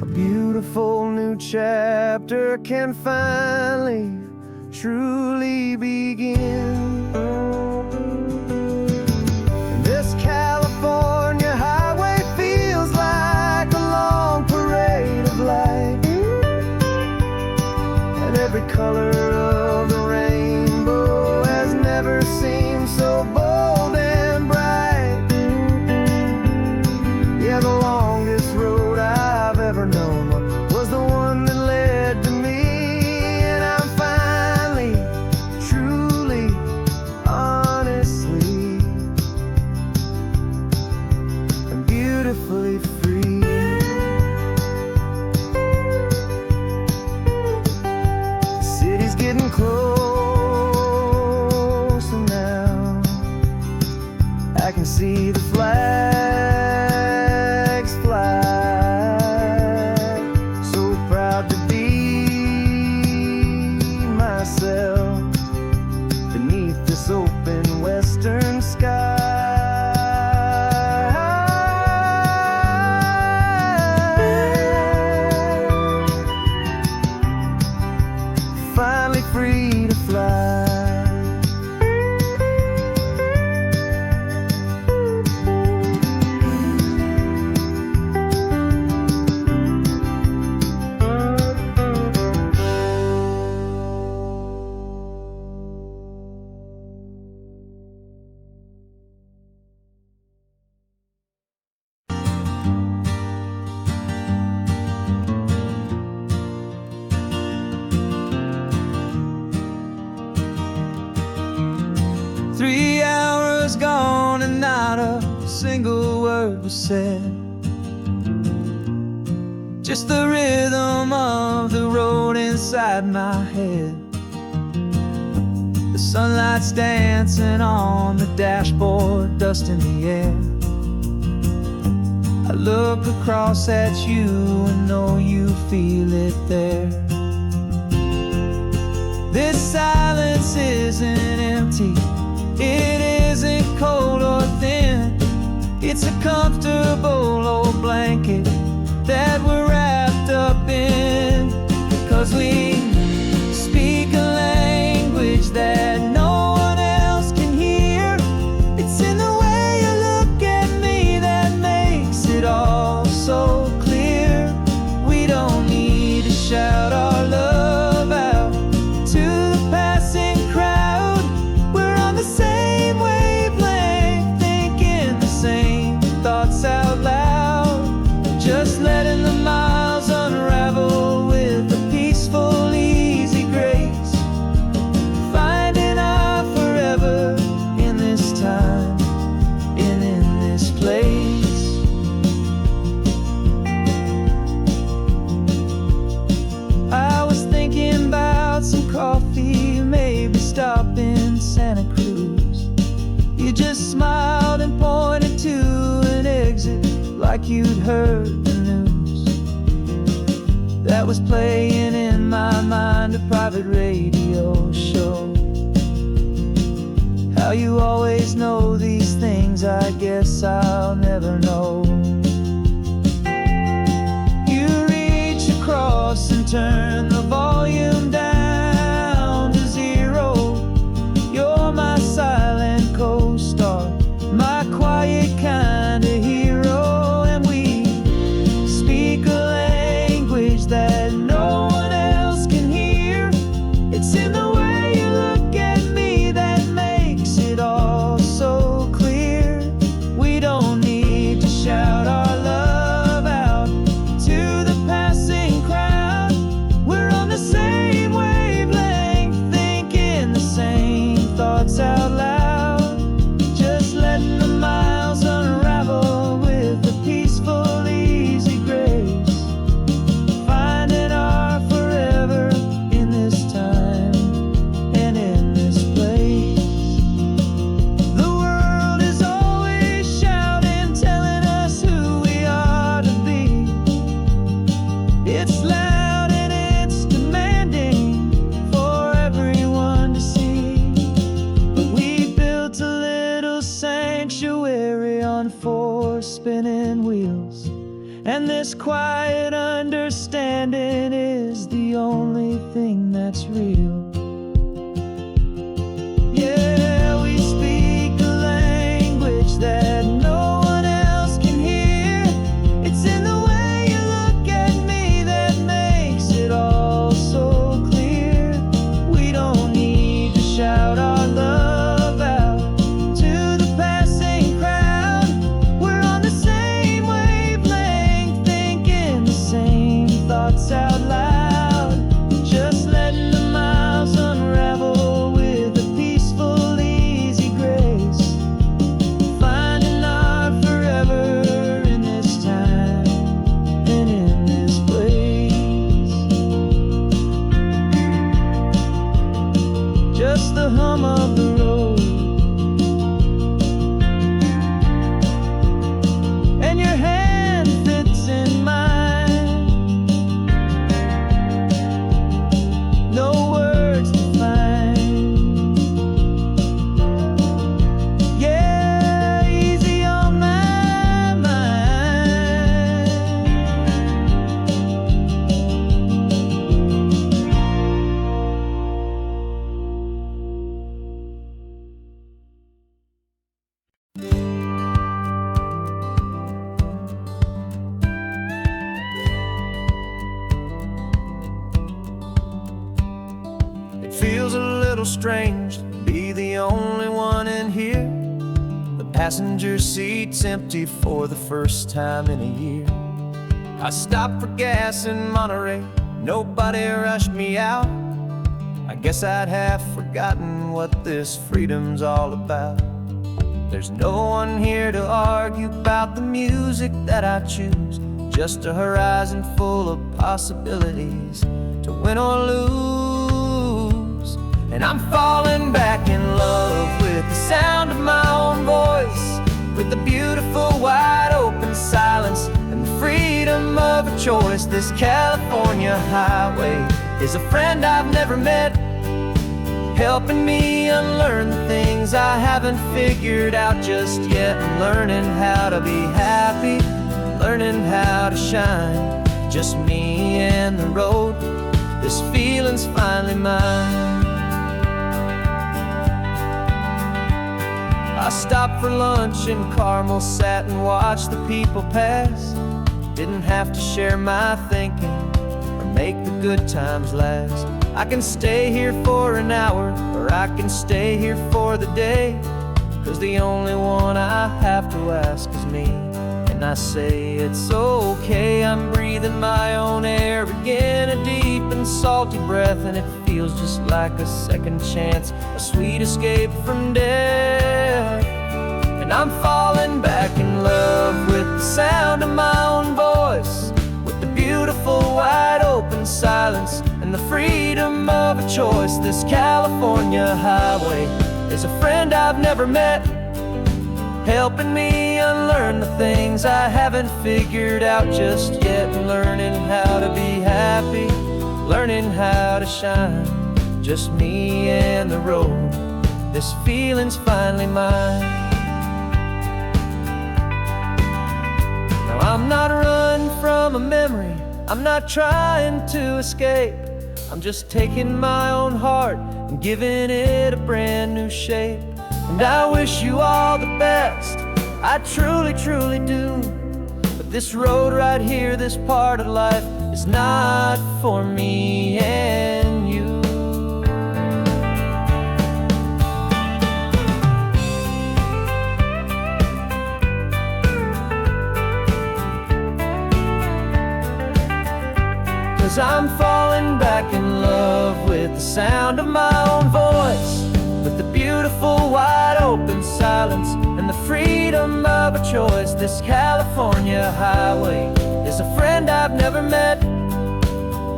A beautiful new chapter can finally, truly begin. This California highway feels like a long parade of light, and every color of the rainbow has never seemed so bold and bright. Yeah, the longest road I've ever known was the one that led to me, and I'm finally, truly, honestly, and beautifully free. The city's getting closer now. I can see the flags fly. So proud to be myself beneath this open western sky. Finally free to fly. Gone and not a single word was said. Just the rhythm of the road inside my head. The sunlight's dancing on the dashboard, dust in the air. I look across at you and know you feel it there. This silence isn't empty, it isn't cold or thin. It's a comfortable old blanket that we're wrapped up in. 'Cause we speak a language that no one else can hear. It's in the way you look at me that makes it all so clear. We don't need to shout our love out. Santa Cruz. You just smiled and pointed to an exit like you'd heard the news. That was playing in my mind, a private radio show. How you always know these things, I guess I'll never know. You reach across and turn the volume down to 0. You're my silent co-star, my quiet kind of hero. And we speak a language that no one else can hear. It's in the way you look at me that makes it all so clear. We don't need to shout our love out to the passing crowd. We're on the same wavelength, thinking the same thoughts out loud. Just letting the miles unravel with a peaceful, easy grace. Finding our forever in this time and in this place. The world is always shouting, telling us who we are to be. It's loud and it's demanding for everyone to see. But we built a little sanctuary on 4 spinning wheels, and this quiet understanding is the only thing that's real. Yeah, we speak a language that no one else can hear. It's in the way you look at me that makes it all so clear. We don't need to shout our love out to the passing crowd. We're on the same wavelength, thinking the same thoughts out loud. Just letting the miles unravel with a peaceful, easy grace. Finding our forever in this time and in this place. Just the hum of the road and your hand fits in mine. No words to find. Yeah, easy on my mind. It feels a little strange to be the only one in here. The passenger seat's empty for the first time in a year. I stopped for gas in Monterey, nobody rushed me out. I guess I'd half forgotten what this freedom's all about. There's no one here to argue about the music that I choose, just a horizon full of possibilities to win or lose. And I'm falling back in love with the sound of my own voice, with the beautiful wide open silence and the freedom of a choice. This California highway is a friend I've never met, helping me unlearn the things I haven't figured out just yet. I'm learning how to be happy, learning how to shine, just me and the road. This feeling's finally mine. I stopped for lunch in Carmel, sat and watched the people pass. Didn't have to share my thinking or make the good times last. I can stay here for an hour, or I can stay here for the day, 'cause the only one I have to ask is me. And I say it's okay, I'm breathing my own air again, a deep and salty breath, and it feels just like a second chance, a sweet escape from death. And I'm falling back in love with the sound of my own voice, with the beautiful wide open silence and the freedom of a choice. This California highway is a friend I've never met, helping me unlearn the things I haven't figured out just yet. Learning how to be happy, learning how to shine, just me and the road, this feeling's finally mine. Now I'm not running from a memory, I'm not trying to escape, I'm just taking my own heart and giving it a brand new shape. And I wish you all the best, I truly, truly do. But this road right here, this part of life, is not for me and you. Cause I'm falling back in love with the sound of my own voice, with the beautiful wide open silence and the freedom of a choice. This California highway is a friend I've never met,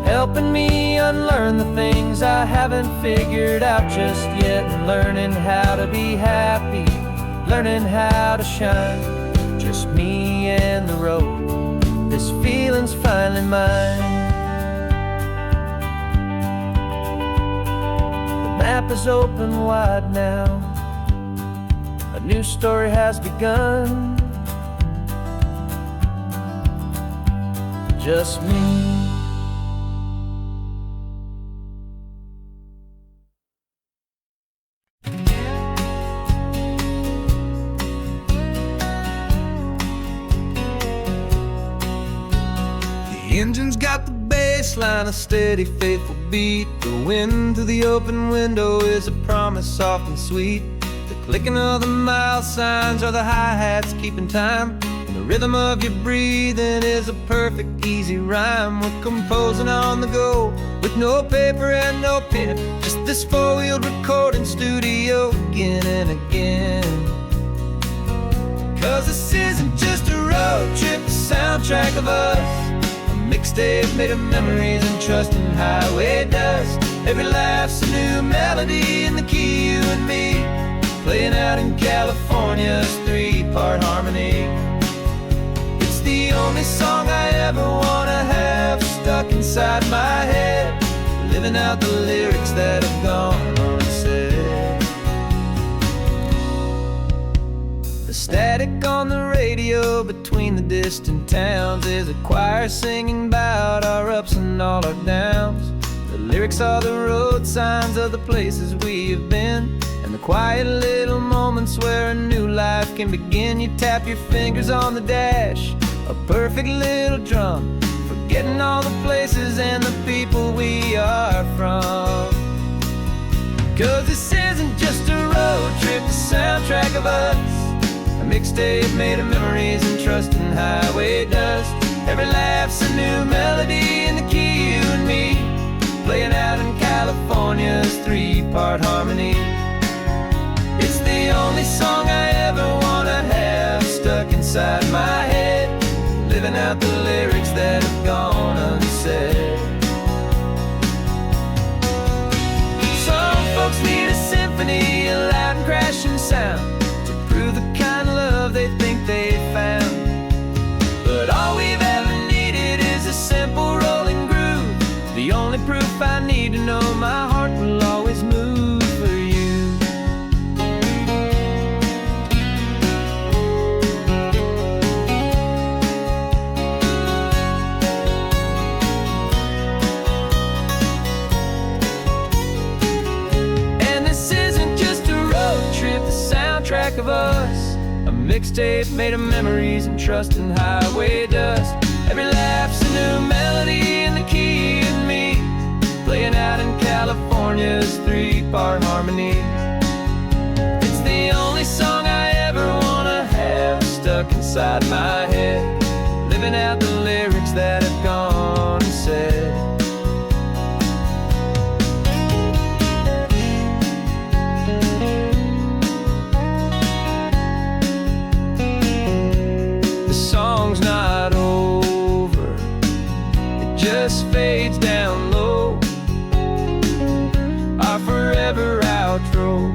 helping me unlearn the things I haven't figured out just yet. And learning how to be happy, learning how to shine, just me and the road, this feeling's finally mine. The map is open wide now, a new story has begun, just me. The engine's got the bass line, a steady, faithful beat. The wind through the open window is a promise soft and sweet. The clicking of the mile signs are the hi-hats keeping time, and the rhythm of your breathing is a perfect, easy rhyme. We're composing on the go, with no paper and no pen, just this four-wheeled recording studio again and again. Cause this isn't just a road trip, the soundtrack of us, mixtape made of memories and trust in highway dust. Every laugh's a new melody in the key, you and me, playing out in California's three-part harmony. It's the only song I ever wanna have stuck inside my head, living out the lyrics that have gone unsaid. The static on the radio between the distant towns is a choir singing about our ups and all our downs. The lyrics are the road signs of the places we have been, and the quiet little moments where a new life can begin. You tap your fingers on the dash, a perfect little drum, forgetting all the places and the people we are from. Cause this isn't just a road trip, the soundtrack of us, a mixtape made of memories and trust in highway dust. Every laugh's a new melody in the key, you and me, playing out in California's three-part harmony. It's the only song I ever wanna have stuck inside my head, living out the lyrics that have gone unsaid. Some folks need a symphony, a loud and crashing sound, to prove the kind of love they think they found. But all we've ever needed is a simple rolling groove, the only proof I need to know my heart will always move for you. And this isn't just a road trip, the soundtrack of us, a mixtape made of memories and trust in highway dust. Every laugh's a new melody in the key, and me, playing out in California's three-part harmony. It's the only song I ever wanna have stuck inside my head, living out the lyrics that have gone unsaid. The song's not over, it just fades down low, our forever outro.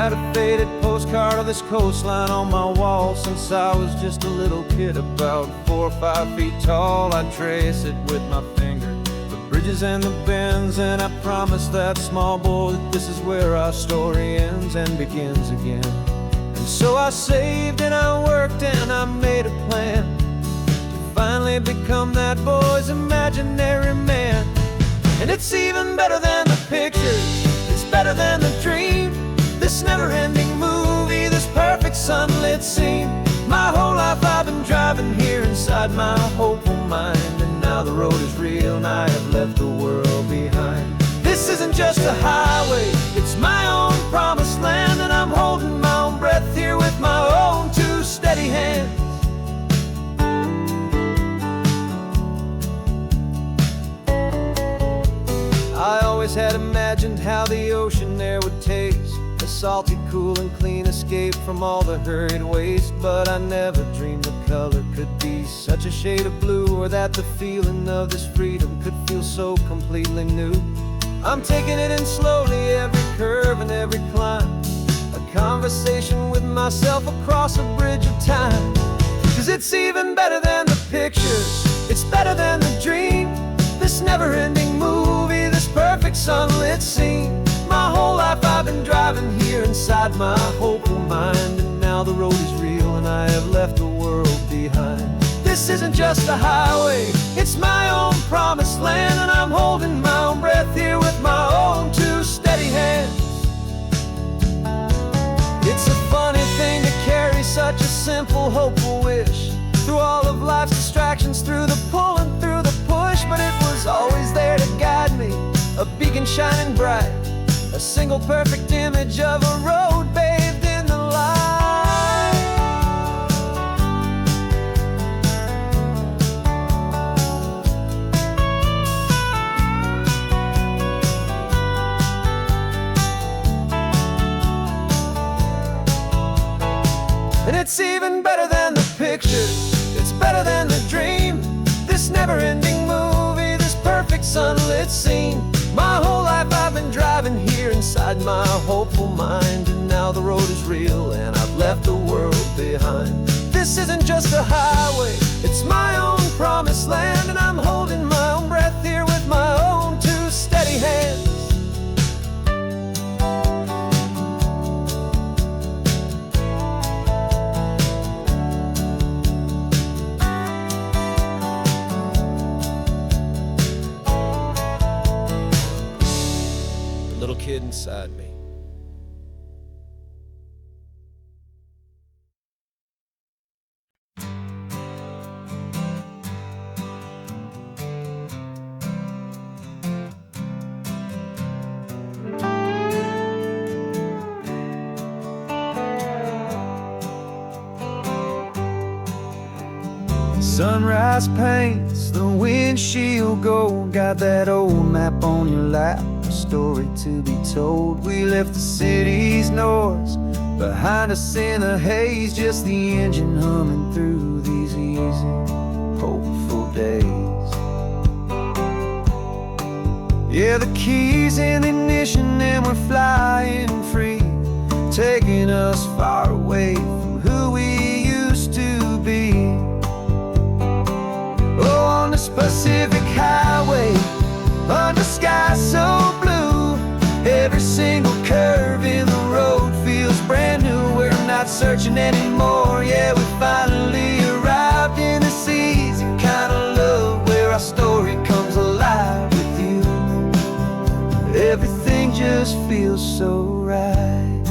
Had a faded postcard of this coastline on my wall since I was just a little kid, about 4 or 5 feet tall. I'd trace it with my finger, the bridges and the bends, and I promised that small boy that this is where our story ends and begins again. And so I saved and I worked and I made a plan to finally become that boy's imaginary man. And it's even better than the pictures, it's better than the dream, this never-ending movie, this perfect sunlit scene. My whole life I've been driving here inside my hopeful mind, and now the road is real and I have left the world behind. This isn't just a highway, it's my own promised land, and I'm holding my own breath here with my own 2 steady hands. I always had imagined how the ocean there would taste, a salty, cool and clean escape from all the hurried waste. But I never dreamed the color could be such a shade of blue, or that the feeling of this freedom could feel so completely new. I'm taking it in slowly, every curve and every climb, a conversation with myself across a bridge of time. 'Cause it's even better than the pictures, it's better than the dream, this never-ending movie, this perfect sunlit scene. My whole life I've been driving here inside my hopeful mind, and now the road is real and I have left the world behind. This isn't just a highway, it's my own promised land, and I'm holding my own breath here with my own 2 steady hands. It's a funny thing to carry such a simple, hopeful wish through all of life's distractions, through the pull and through the push. But it was always there to guide me, a beacon shining bright, a single perfect image of a road bathed in the light. And it's even better than the pictures, it's better than the dream, this never-ending movie, this perfect sunlit scene. My whole life I've been driving here inside my hopeful mind, and now the road is real and I've left the world behind. This isn't just a highway, it's my own promised land, and I'm holding my own breath here with my own 2 steady hands. Little kid inside me. Sunrise paints the windshield gold, got that old map on your lap, a story to be told. We left the city's noise behind us in the haze, just the engine humming through these easy, hopeful days. Yeah, the keys in the ignition and we're flying free, taking us far away from who we used to be. Oh, on this Pacific highway, under sky so blue, every single curve in the road feels brand new. We're not searching anymore, yeah, we finally arrived in this easy kind of love, where our story comes alive with you. Everything just feels so right.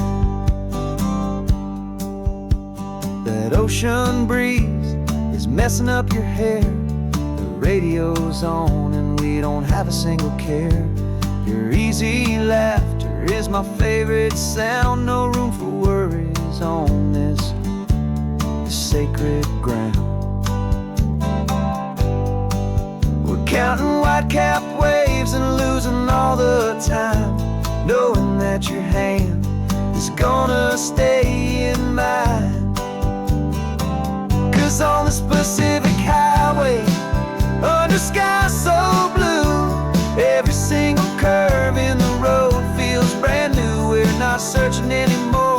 That ocean breeze is messing up your hair, radio's on and we don't have a single care. Your easy laughter is my favorite sound, no room for worries on this sacred ground. We're counting white-capped waves and losing all the time, knowing that your hand is gonna stay in mine. 'Cause on this Pacific highway, under sky so blue, every single curve in the road feels brand new. We're not searching anymore,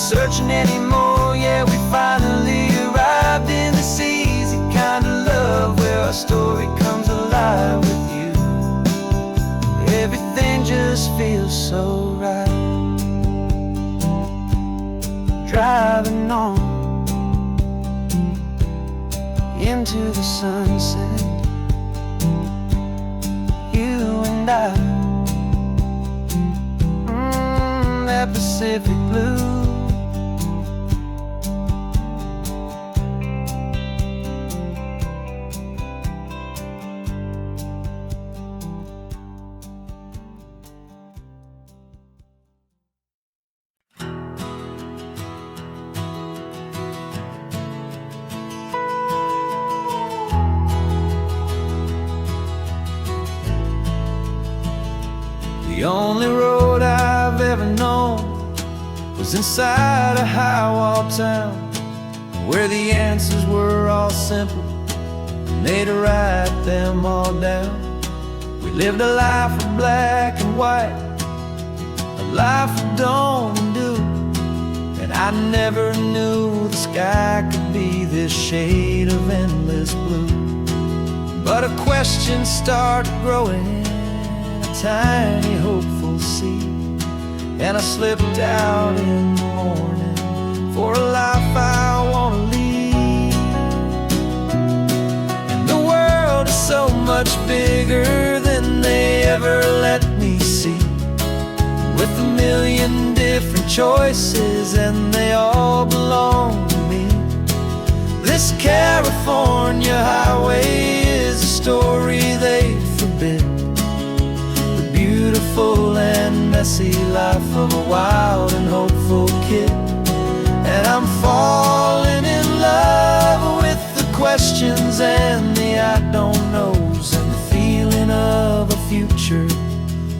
searching anymore. Yeah, we finally arrived in this easy kind of love where our story comes alive with you. Everything just feels so right. Driving on into the sunset, you and I, that Pacific blue. The only road I've ever known was inside a high-wall town, where the answers were all simple and they'd write them all down. We lived a life of black and white, a life of dawn and dew, and I never knew the sky could be this shade of endless blue. But a question started growing, tiny hopeful seed, and I slipped out in the morning for a life I want to lead. And the world is so much bigger than they ever let me see, with a million different choices and they all belong to me. This California highway is a story they forbid, beautiful and messy life of a wild and hopeful kid. And I'm falling in love with the questions and the I don't knows, and the feeling of a future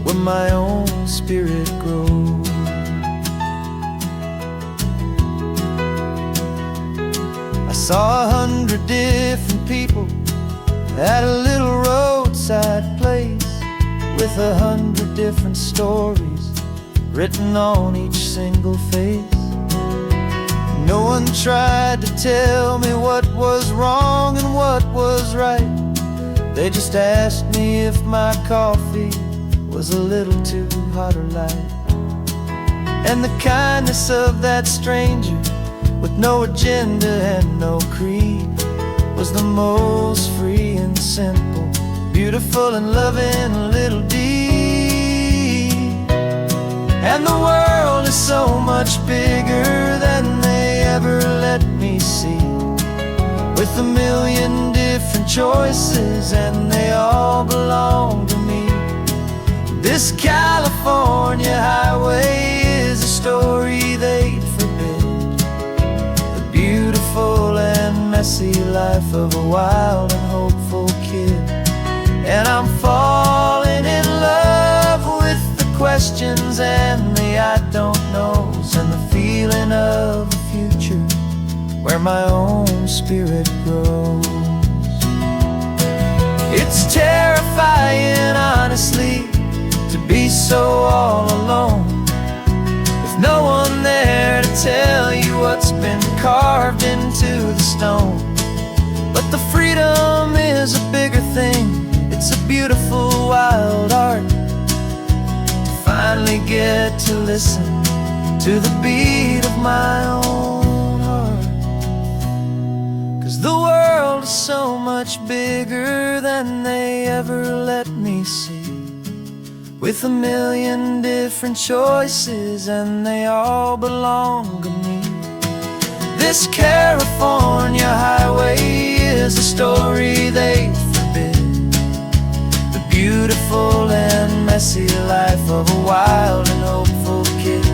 where my own spirit grows. I saw 100 different people at a little roadside place, with 100 different stories written on each single face. No one tried to tell me what was wrong and what was right. They just asked me if my coffee was a little too hot or light. And the kindness of that stranger, with no agenda and no creed, was the most free and simple, beautiful and loving little deed. And the world is so much bigger than they ever let me see, with a million different choices and they all belong to me. This California highway is a story they'd forbid, the beautiful and messy life of a wild and hopeful kid. And I'm falling in love with the questions and the I don't knows, and the feeling of a future where my own spirit grows. It's terrifying, honestly, to be so all alone, with no one there to tell you what's been carved into the stone. But the freedom is a bigger thing. It's a beautiful wild art to finally get to listen to the beat of my own heart. 'Cause the world is so much bigger than they ever let me see, with a million different choices and they all belong to me. This California highway is a story they forbid, the beautiful and messy life of a wild and hopeful kid.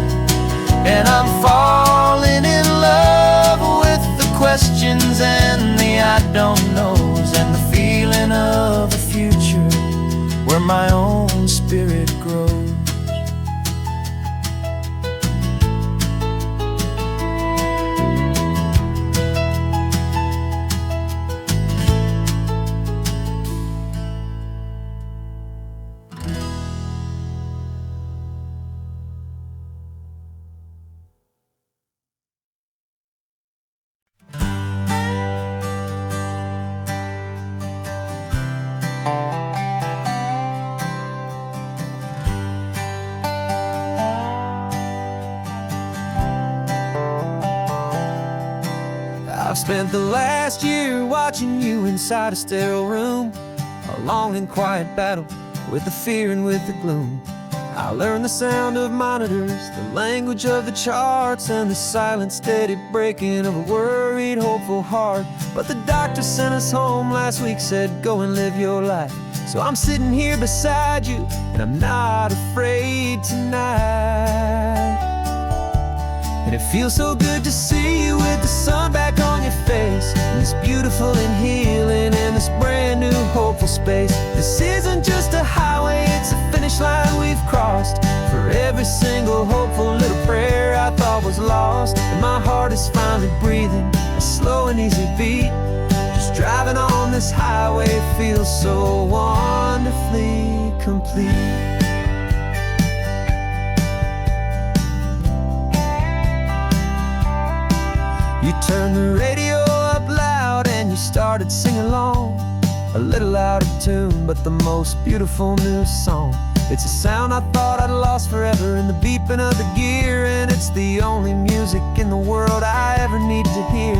And I'm falling in love with the questions and the I don't knows, and the feeling of a future where my own spirit grows. I've spent the last year watching you inside a sterile room, a long and quiet battle with the fear and with the gloom. I learned the sound of monitors, the language of the charts, and the silent, steady breaking of a worried, hopeful heart. But the doctor sent us home last week, said, go and live your life. So I'm sitting here beside you, and I'm not afraid tonight. And it feels so good to see you with the sun back on your face, and this beautiful and healing in this brand new hopeful space. This isn't just a highway, it's a finish line we've crossed. For every single hopeful little prayer I thought was lost, and my heart is finally breathing a slow and easy beat. Just driving on this highway feels so wonderfully complete. You turned the radio up loud and you started singing along, a little out of tune, but the most beautiful new song. It's a sound I thought I'd lost forever in the beeping of the gear, and it's the only music in the world I ever need to hear.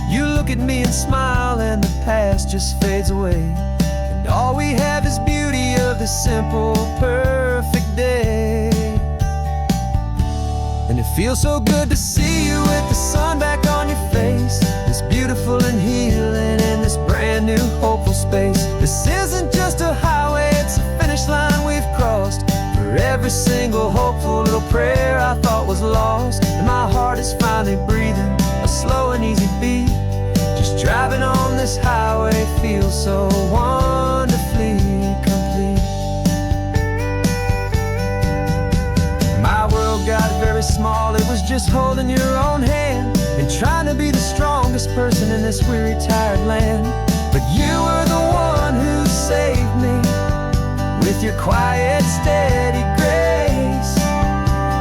You look at me and smile, and the past just fades away, and all we have is beauty of this simple, perfect day. And it feels so good to see you with the sun back on your face, this beautiful and healing in this brand new hopeful space. This isn't just a highway, it's a finish line we've crossed. For every single hopeful little prayer I thought was lost, and my heart is finally breathing a slow and easy beat. Just driving on this highway feels so wonderfully complete. My world got very small, it was just holding your own hand and trying to be the strongest person in this weary, tired land. But you were the one who saved me with your quiet, steady grace.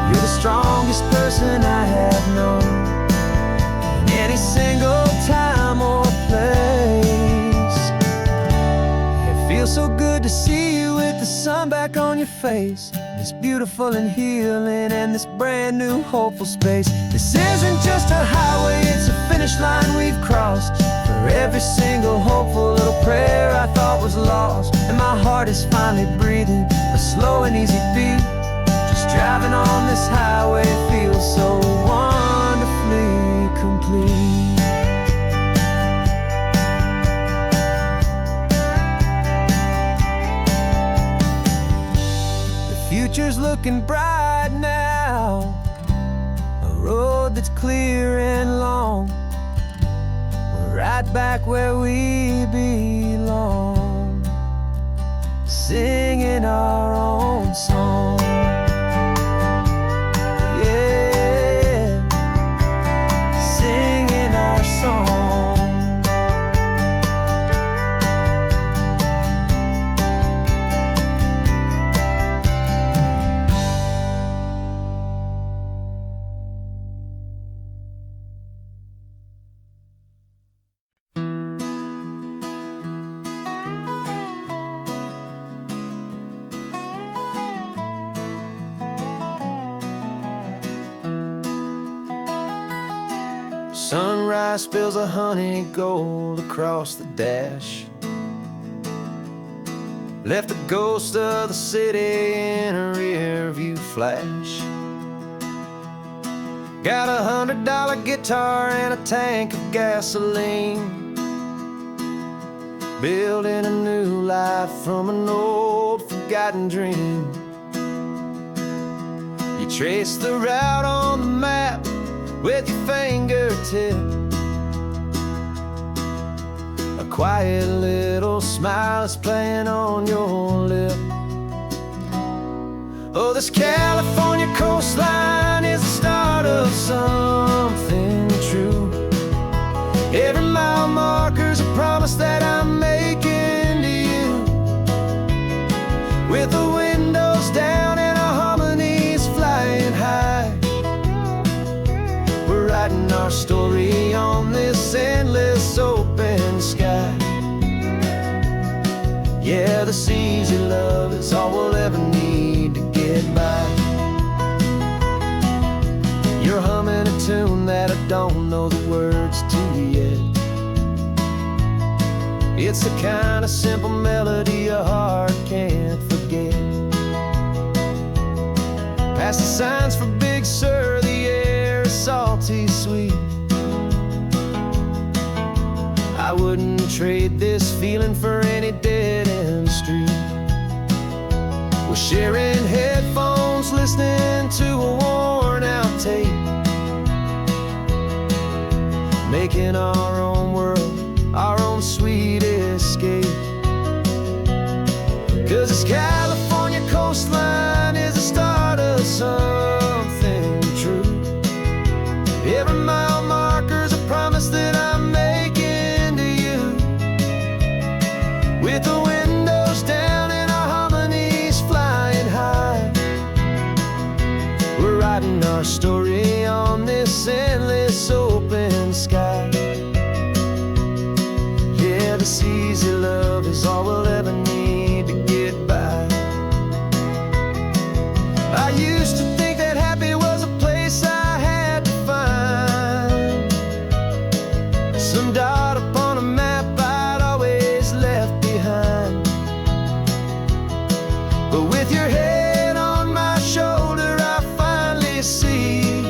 You're the strongest person I have known in any single time or place. It feels so good to see you with the sun back on your face, this beautiful and healing and this brand new hopeful space. This isn't just a highway, it's a finish line we've crossed. For every single hopeful little prayer I thought was lost, and my heart is finally breathing a slow and easy beat. Just driving on this highway feels so wonderfully complete. Future's looking bright now, a road that's clear and long. We're right back where we belong, singing our own song. Yeah, singing our song. Sunrise spills a honey gold across the dash, left the ghost of the city in a rear view flash. Got $100 guitar and a tank of gasoline, building a new life from an old forgotten dream. You trace the route on the map with your fingertip, a quiet little smile is playing on your lip. Oh, this California coastline is the start of something true. Every mile marker's a promise that I'm making to you, with the windows down and our harmonies flying high. Writing our story on this endless open sky. Yeah, this easy love is all we'll ever need to get by. You're humming a tune that I don't know the words to yet. It's the kind of simple melody a heart can't forget. Past the signs for Big Sur, the air is salty sweet. I wouldn't trade this feeling for any dead-end street. We're sharing headphones, listening to a worn-out tape, making our own world, our own sweet escape. 'Cause this California coastline is the start of something true. Every mile marker's a promise that I'm making to you. With the windows down and our harmonies flying high, we're writing our story on this endless open sky. Yeah, this easy love is all we'll ever need to get by. I used to think that happy was a place I had to find, some dot upon a map I'd always left behind. But with your head on my shoulder, I finally see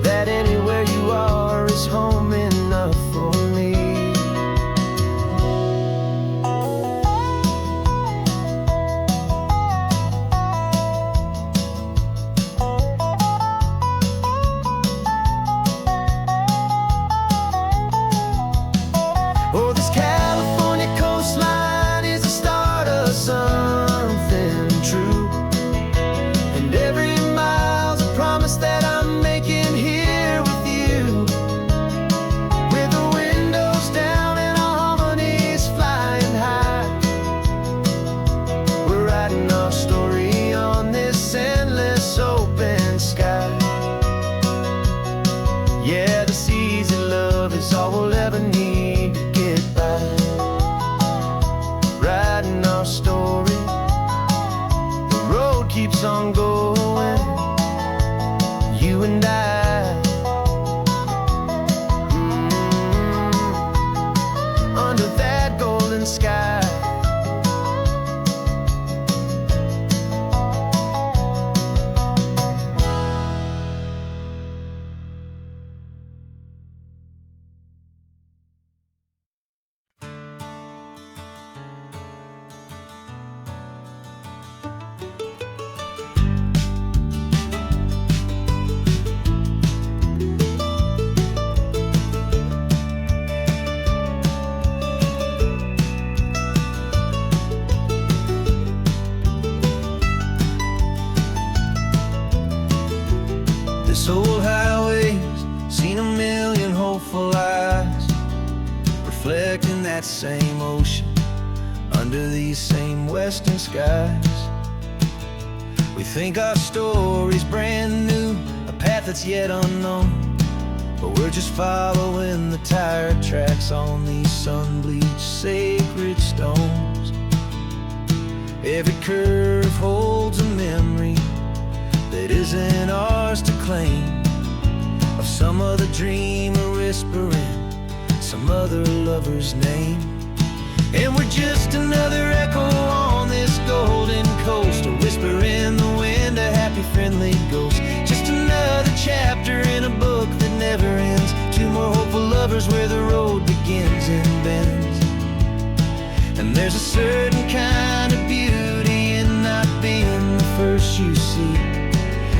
that anywhere you are is home enough for me. Oh, this California coastline is the start of something true, and every mile's a promise that I'm making here with you. With the windows down and our harmonies flying high, we're writing our story on this endless open sky. Yeah, this easy love is all we'll ever need to get by. Writing our story, the road keeps on going, you and I. Under that golden sky. This old highway's seen a million hopeful eyes, reflecting that same ocean under these same western skies. We think our story's brand new, a path that's yet unknown, but we're just following the tire tracks on these sun-bleached sacred stones. Every curve holds a memory that isn't ours to claim, of some other dreamer whispering some other lover's name. And we're just another echo on this golden coast, a whisper in the wind, a happy friendly ghost. Just another chapter in a book that never ends, two more hopeful lovers where the road begins and bends. And there's a certain kind of beauty in not being the first you see,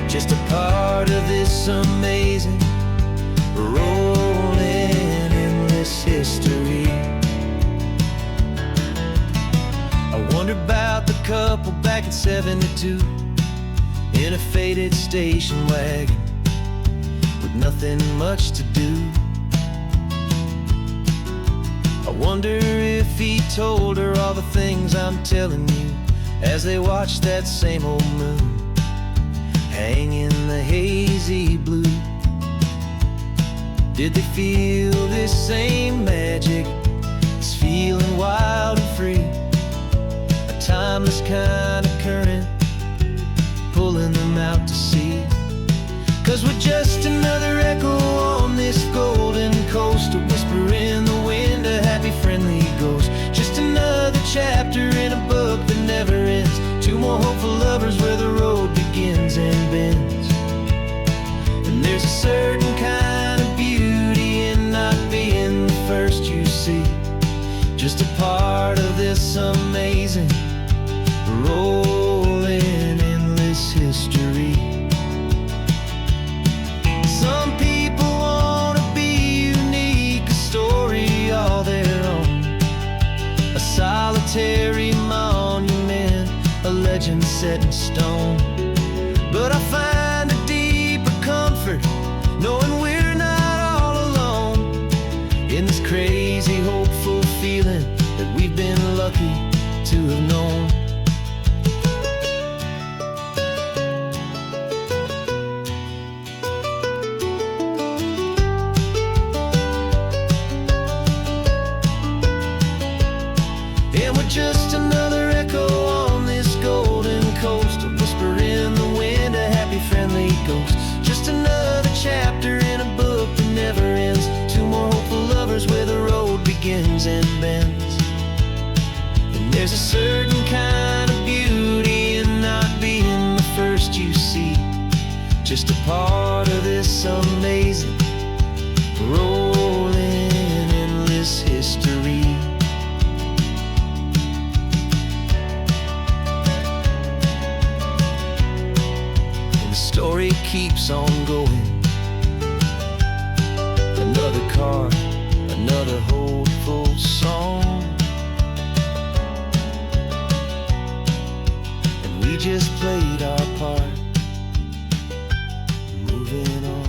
just a part of this amazing, rolling, endless history. I wonder about the couple back in '72 in a faded station wagon with nothing much to do. I wonder if he told her all the things I'm telling you as they watched that same old moon hang in the hazy blue. Did they feel this same magic, this feeling wild and free, a timeless kind of current pulling them out to sea? 'Cause we're just another echo on this golden coast, a whisper in the wind, a happy legend set in stone. But I find a deeper comfort knowing we're not all alone in this crazy, hopeful feeling that we've been lucky to have known. And we're just another echo on this golden coast, a whisper in the wind, a happy, friendly ghost. Just another chapter in a book that never ends. Two more hopeful lovers where the road begins and bends. And there's a certain kind of beauty in not being the first you see, just a part of this amazing, rolling, endless history. Story keeps on going. Another car, another hopeful song, and we just played our part, moving on.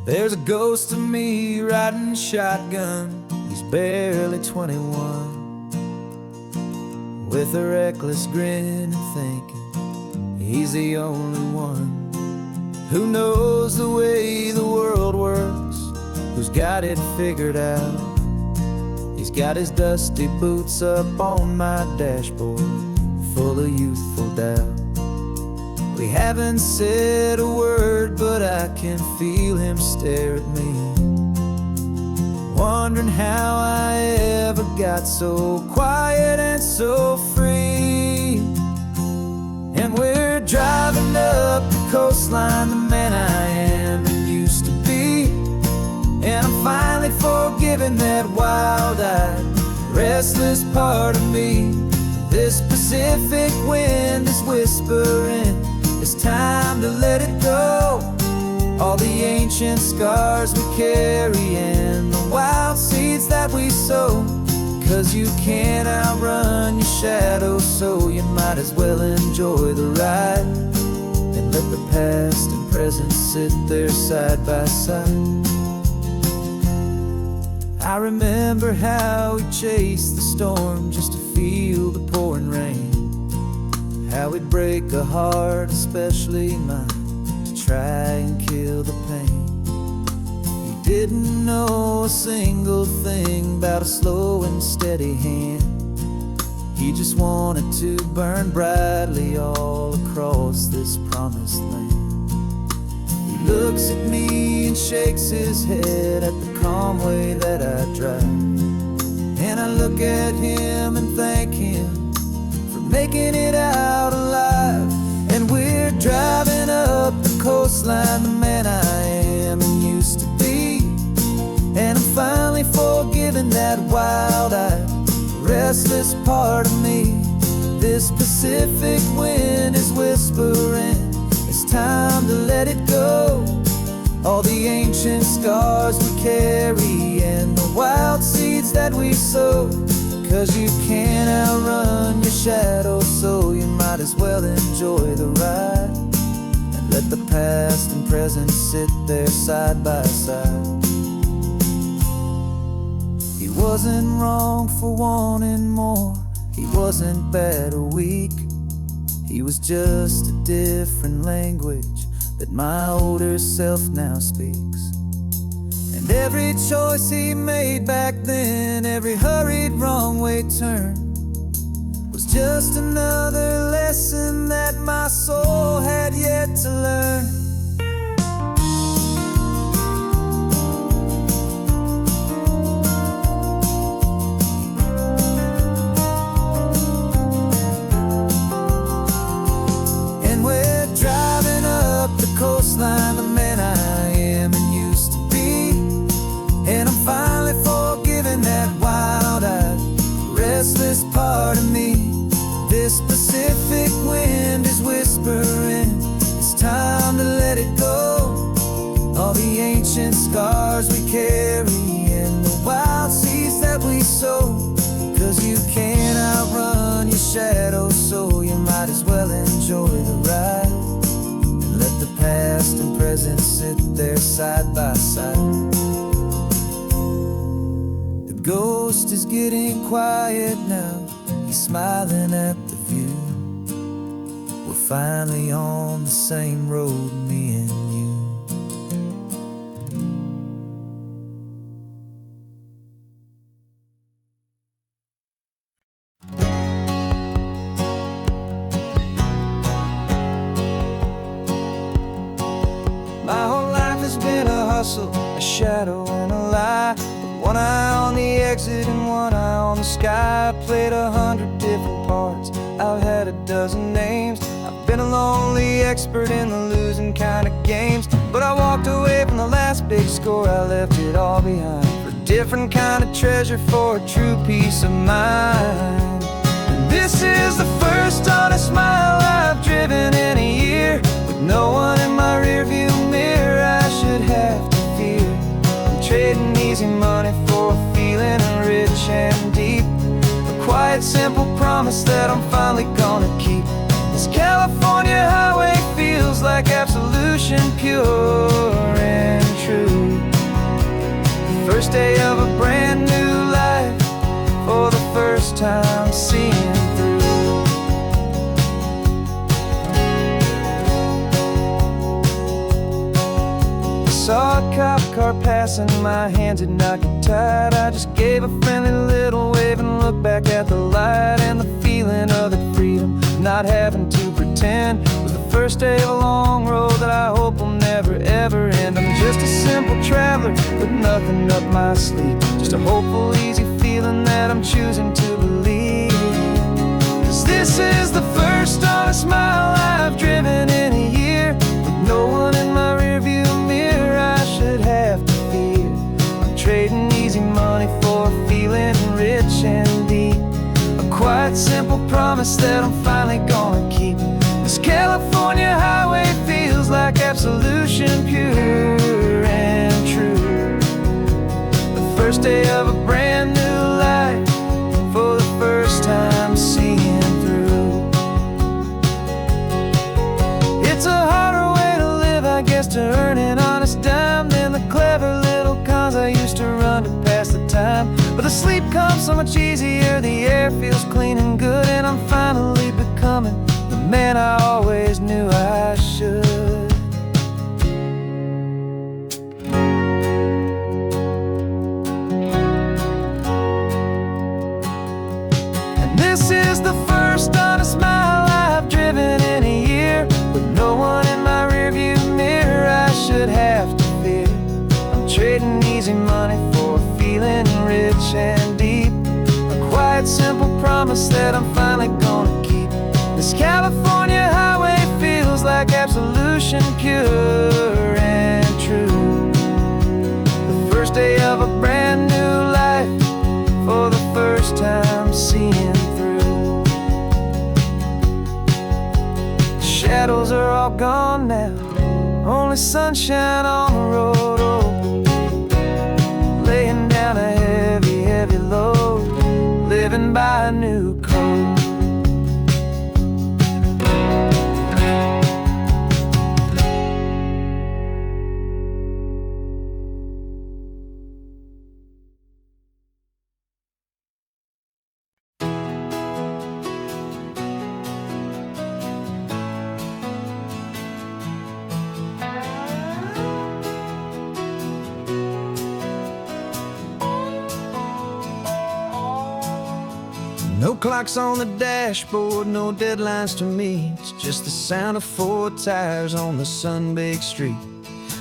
There's a ghost of me riding shotgun. He's barely 21, with a reckless grin and thinking he's the only one who knows the way the world works, who's got it figured out. He's got his dusty boots up on my dashboard, full of youthful doubt. We haven't said a word, but I can feel him stare at me, wondering how I ever got so quiet and so free. And we're driving up the coastline, the man I am and used to be. And I'm finally forgiving that wild-eyed, restless part of me. This Pacific wind is whispering, it's time to let it go. All the ancient scars we carry and the wild seeds that we sow. 'Cause you can't outrun your shadow, so you might as well enjoy the ride and let the past and present sit there side by side. I remember how we chased the storm just to feel the pouring rain, how we'd break a heart, especially mine, to try and kill the pain. He didn't know a single thing about a slow and steady hand. He just wanted to burn brightly all across this promised land. He looks at me and shakes his head at the calm way that I drive, and I look at him and thank him making it out alive. And we're driving up the coastline, the man I am and used to be. And I'm finally forgiving that wild-eyed, restless part of me. This Pacific wind is whispering, it's time to let it go. All the ancient scars we carry and the wild seeds that we sow. 'Cause you can't outrun your shadow, so you might as well enjoy the ride and let the past and present sit there side by side. He wasn't wrong for wanting more, he wasn't bad or weak. He was just a different language that my older self now speaks. And every choice he made back then, every hurried wrong way turn, was just another lesson that my soul had yet to learn. And we're driving up the coastline, the man I am and used to be. And I'm finally forgiving that wild side by side. The ghost is getting quiet now, he's smiling at the view. We're finally on the same road, me and you. My whole life has been a hustle, a shadow and a lie. With one eye on the exit and one eye on the sky. I played 100 different parts, I've had a dozen names. I've been a lonely expert in the losing kind of games. But I walked away from the last big score, I left it all behind for a different kind of treasure, for a true peace of mind. And this is the first honest smile I've driven in a year, with no one in my rearview mirror I should have to fear. I'm trading easy money for a feeling rich and deep, a quiet simple promise that I'm finally gonna keep. This California highway feels like absolution, pure and true. The first day of a brand new life, for the first time seeing through. Saw a cop car passing, my hands had not get tied. I just gave a friendly little wave and looked back at the light. And the feeling of the freedom, not having to pretend, was the first day of a long road that I hope will never ever end. I'm just a simple traveler with nothing up my sleeve, just a hopeful easy feeling that I'm choosing to believe. 'Cause this is the first honest mile I've driven in a year, with no one in my rearview mirror I should have to fear. I'm trading easy money for a feeling rich and deep, a quiet simple promise that I'm finally gonna keep. This California highway feels like absolution, pure and true. The first day of a brand new life, for the first time seeing through. It's a harder way to live, I guess, to earn an honest dime than the clever little cons I used to run to pass the time. But the sleep comes so much easier, the air feels clean and good, and I'm finally becoming the man I always knew I should. And this is the first honest mile I've driven in a year, with no one in my rearview mirror I should have to fear. I'm trading easy money for a feeling rich and deep, a quiet simple promise that I'm finally gonna keep. This California highway feels like absolution, pure and true. The first day of a brand new life, for the first time seeing through. The shadows are all gone now, only sunshine on the road. Oh, laying down a heavy, heavy load, living by a new code. No clocks on the dashboard, no deadlines to meet, just the sound of 4 tires on the sun-baked street.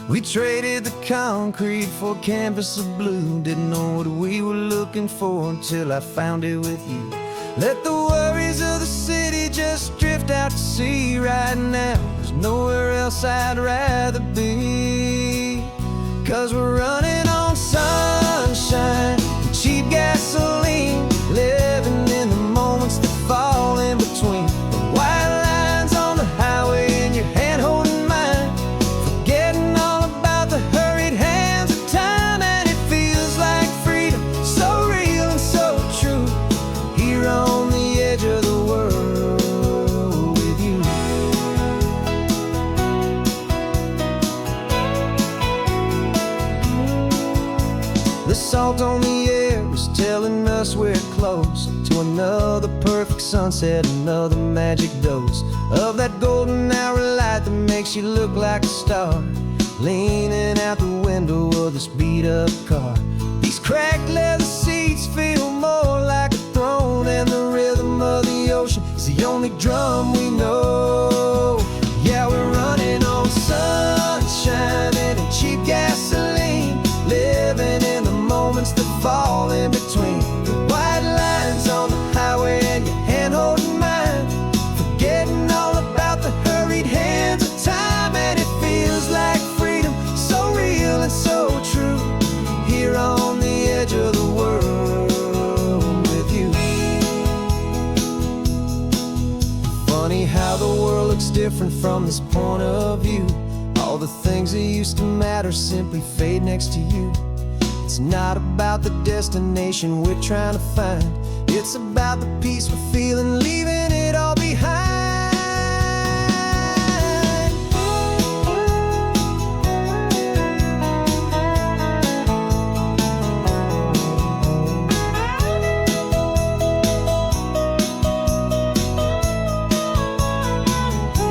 We traded the concrete for a canvas of blue, didn't know what we were looking for until I found it with you. Let the worries of the city just drift out to sea right now. There's nowhere else I'd rather be, 'cause we're running on sunshine and cheap gasoline, living in the moments that fall in between. The white lines on the highway and your hand holding mine, forgetting all about the hurried hands of time. And it feels like freedom, so real and so true, here on the edge of the world with you. salt on the air is telling us we're close to another perfect sunset, another magic dose of that golden hour light that makes you look like a star, leaning out the window of this beat-up car. These cracked leather seats feel more like a throne, and the rhythm of the ocean is the only drum we know. Yeah, we're running on sunshine and cheap gasoline, living in the moments that fall in between the white lines on the highway and your hand holding mine, forgetting all about the hurried hands of time. And it feels like freedom, so real and so true, here on the edge of the world with you. Funny how the world looks different from this point of view. All the things that used to matter simply fade next to you. It's not about the destination we're trying to find, it's about the peace we're feeling, leaving it all behind.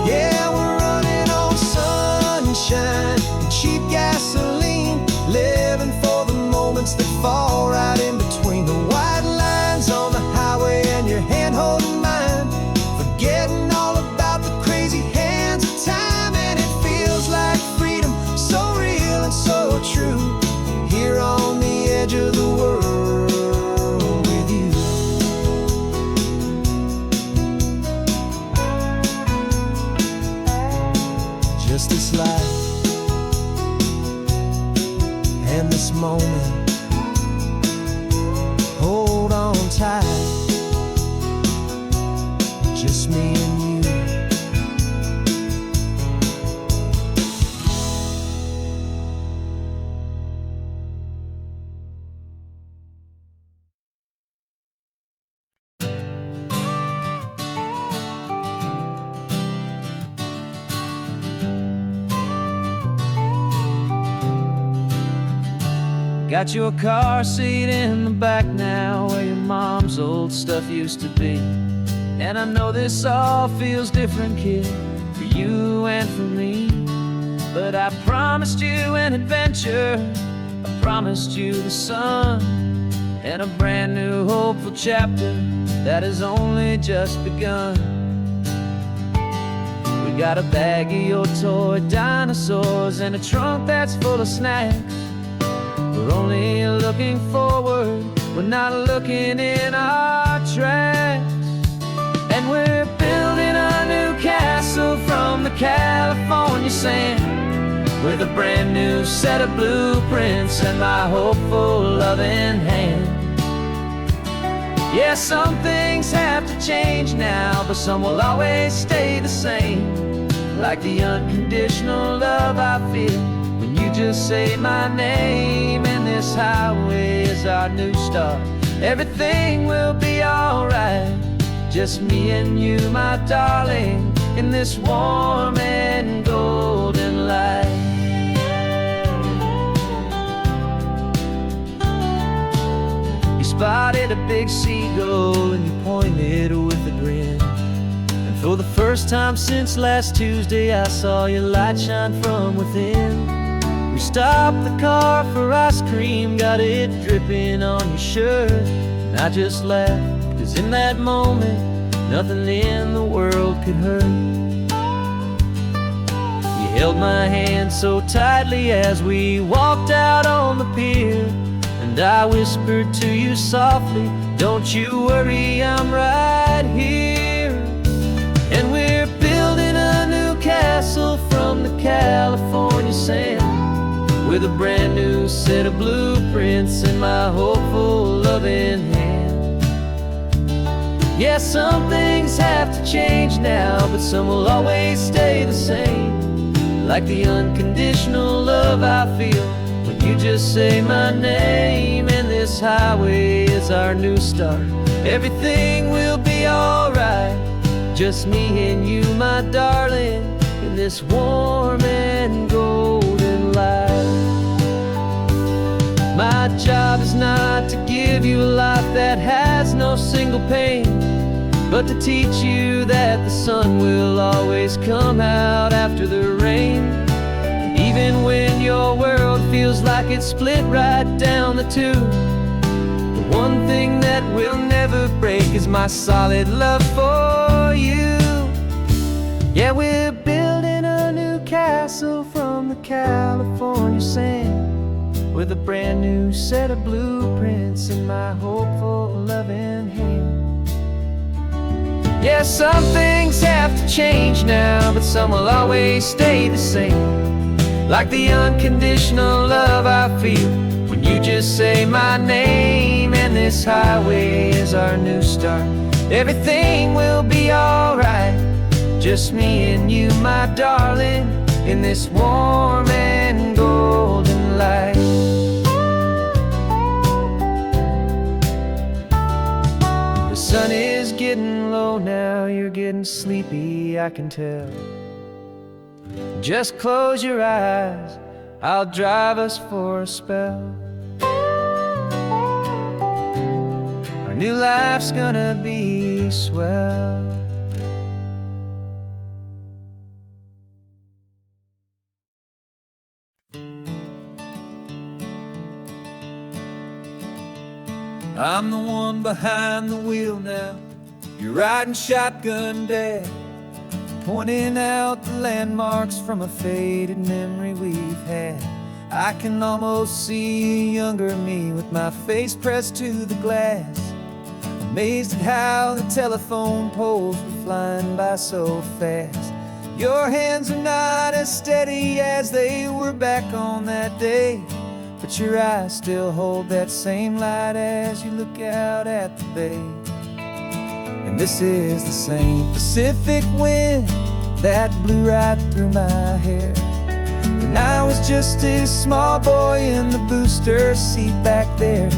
Yeah, we're running on sunshine and cheap gasoline, living for the moments that fall right in between the white lines on the highway and your hand holding mine, forgetting all about the crazy hands of time. And it feels like freedom, so real and so true, here on the edge of the world with you. Just this life and this moment, hold on tight, just me and you. Got your car seat in the back now, where your mom's old stuff used to be. And I know this all feels different, kid, for you and for me. But I promised you an adventure, I promised you the sun, and a brand new hopeful chapter that has only just begun. We got a bag of your toy dinosaurs and a trunk that's full of snacks. We're only looking forward, we're not looking in our tracks. And we're building a new castle from the California sand, with a brand new set of blueprints and my hopeful loving hand. Yeah, some things have to change now, but some will always stay the same, like the unconditional love I feel when you just say my name. And this highway is our new start, everything will be alright, just me and you, my darling, in this warm and golden light. You spotted a big seagull and you pointed with a grin, and for the first time since last Tuesday I saw your light shine from within. We stopped the car for ice cream, got it dripping on your shirt, and I just laughed, 'cause in that moment nothing in the world could hurt. You held my hand so tightly as we walked out on the pier, and I whispered to you softly, don't you worry, I'm right here. And we're building a new castle from the California sand, with a brand new set of blueprints in my hopeful loving hand. Yeah, some things have to change now, but some will always stay the same, like the unconditional love I feel when you just say my name. And this highway is our new start, everything will be alright, just me and you, my darling, in this warm and golden light. My my job is not to give you a life that has no single pain, but to teach you that the sun will always come out after the rain. And even when your world feels like it's split right down the two, the one thing that will never break is my solid love for you. Yeah, we're building a new castle from the California sand, with a brand new set of blueprints in my hopeful, loving hand. Yeah, some things have to change now, but some will always stay the same. Like the unconditional love I feel when you just say my name. And this highway is our new start. Everything will be alright, just me and you, my darling, in this warm and golden light. The sun is getting low now, you're getting sleepy, I can tell. Just close your eyes, I'll drive us for a spell. Our new life's gonna be swell. I'm the one behind the wheel now, you're riding shotgun, Dad, pointing out the landmarks from a faded memory we've had. I can almost see a younger me with my face pressed to the glass, amazed at how the telephone poles were flying by so fast. Your hands are not as steady as they were back on that day, but your eyes still hold that same light as you look out at the bay. And this is the same Pacific wind that blew right through my hair. And I was just a small boy in the booster seat back there.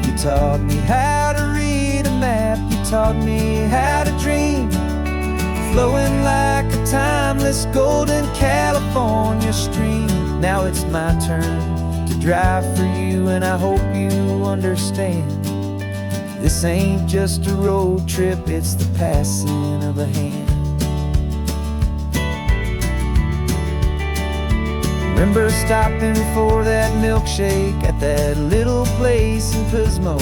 You taught me how to read a map, you taught me how to dream, flowing like a timeless golden California stream. Now it's my turn to drive for you, and I hope you understand. This ain't just a road trip, it's the passing of a hand. Remember stopping for that milkshake at that little place in Pismo?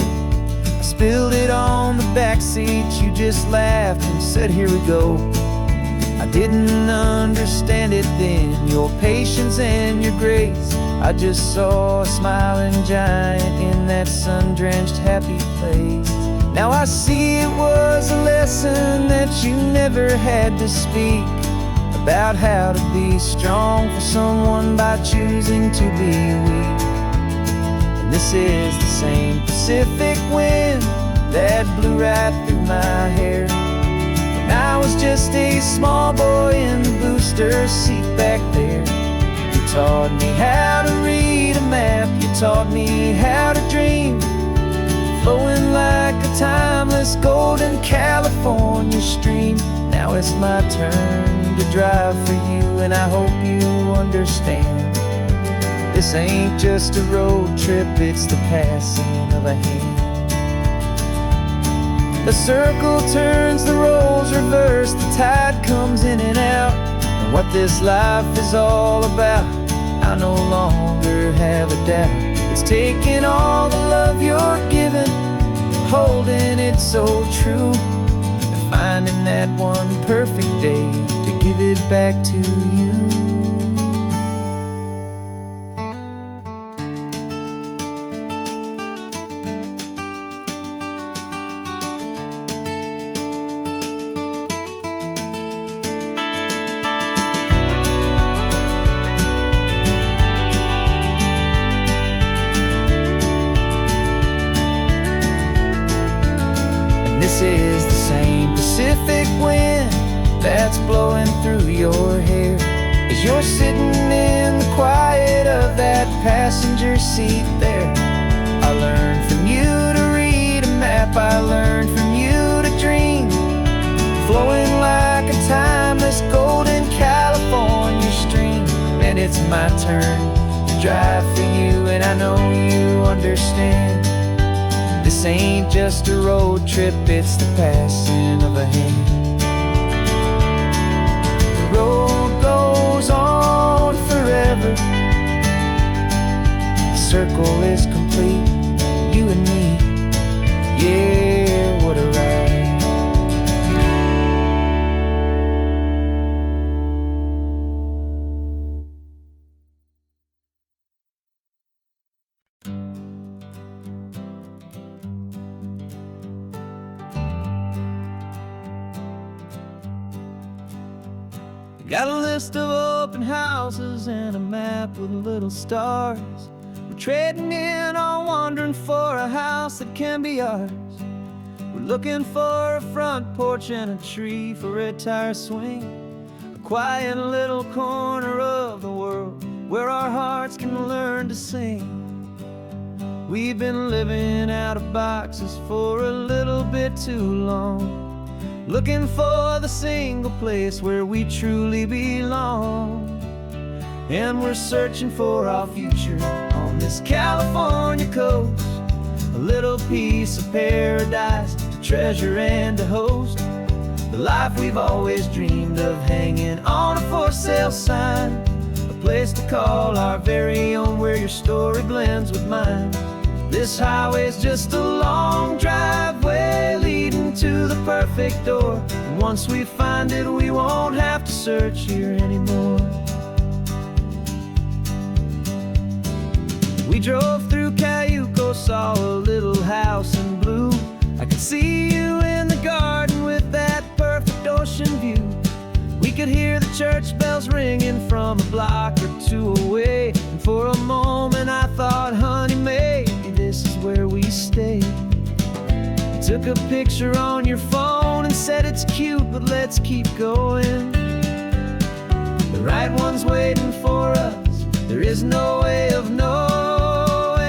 I spilled it on the back seat, you just laughed and said, here we go. I didn't understand it then, your patience and your grace. I just saw a smiling giant in that sun-drenched happy place. Now I see it was a lesson that you never had to speak, about how to be strong for someone by choosing to be weak. And this is the same Pacific wind that blew right through my hair. When I was just a small boy in the booster seat back there. You taught me how to read a map, you taught me how to dream, flowing like a timeless golden California stream. Now it's my turn to drive for you, and I hope you understand. This ain't just a road trip, it's the passing of a hand. The circle turns, the roles reverse, the tide comes in and out. And what this life is all about, I no longer have a doubt. It's taking all the love you're giving, holding it so true, and finding that one perfect day to give it back to you. This is the same Pacific wind that's blowing through your hair, as you're sitting in the quiet of that passenger seat there. I learned from you to read a map, I learned from you to dream, flowing like a timeless golden California stream. And it's my turn to drive for you, and I know you understand. This ain't just a road trip, it's the passing of a hand. The road goes on forever. The circle is complete, you and me. Yeah, what a ride. Got a list of open houses and a map with little stars. We're trading in or wandering for a house that can be ours. We're looking for a front porch and a tree for a tire swing. A quiet little corner of the world where our hearts can learn to sing. We've been living out of boxes for a little bit too long, looking for the single place where we truly belong. And we're searching for our future on this California coast, a little piece of paradise to treasure and to host. The life we've always dreamed of, hanging on a for sale sign, a place to call our very own, where your story blends with mine. This highway's just a long driveway leading to the perfect door, and once we find it, we won't have to search here anymore. We drove through Cayuco, saw a little house in blue. I could see you in the garden with that perfect ocean view. We could hear the church bells ringing from a block or two away, and for a moment I thought, honey, maybe this is where we stay. You took a picture on your phone and said it's cute, but let's keep going. The right one's waiting for us, there is no way of knowing,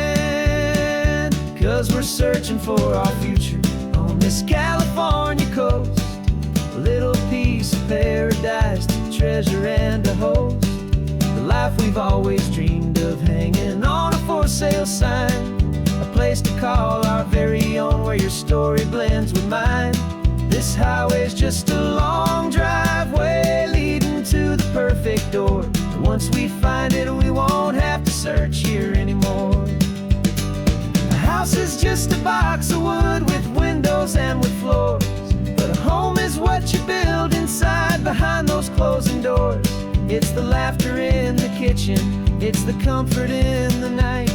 'cause we're searching for our future on this California coast, a little piece of paradise to treasure and to host. The life we've always dreamed of, hanging on a for sale sign, a place to call our very own, where your story blends with mine. This highway's just a long driveway leading to the perfect door, and once we find it, we won't have to search here anymore. A house is just a box of wood with windows and with floors, but a home is what you build inside behind those closing doors. It's the laughter in the kitchen, it's the comfort in the night,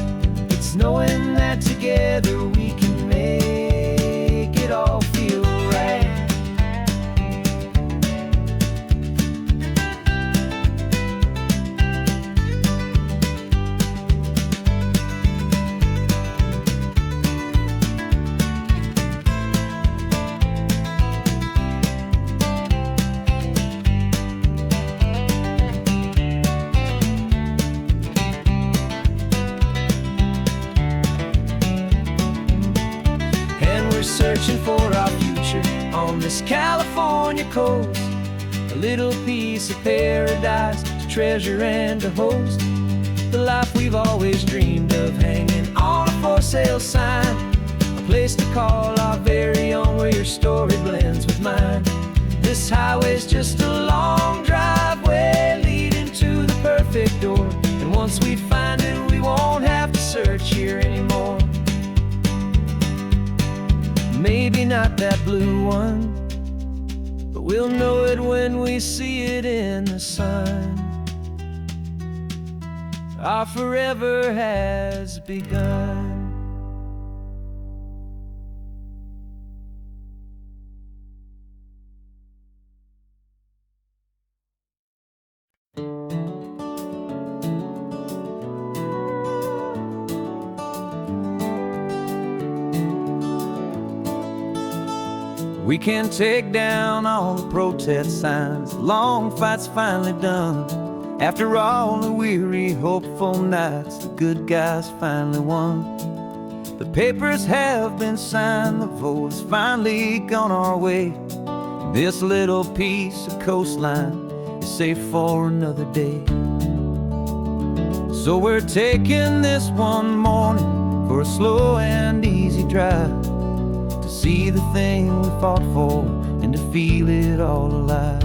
it's knowing that together we can make it all feel right. Searching for our future on this California coast, a little piece of paradise to treasure and to host. The life we've always dreamed of, hanging on a for sale sign, a place to call our very own, where your story blends with mine. This highway's just a long driveway leading to the perfect door, and once we find it, we won't have to search here anymore. Maybe not that blue one, but we'll know it when we see it in the sun. Our forever has begun. We can take down all the protest signs, long fight's finally done. After all the weary, hopeful nights, the good guys finally won. The papers have been signed, the vote's finally gone our way. This little piece of coastline is safe for another day. So we're taking this one morning for a slow and easy drive, to see the thing we fought for and to feel it all alive.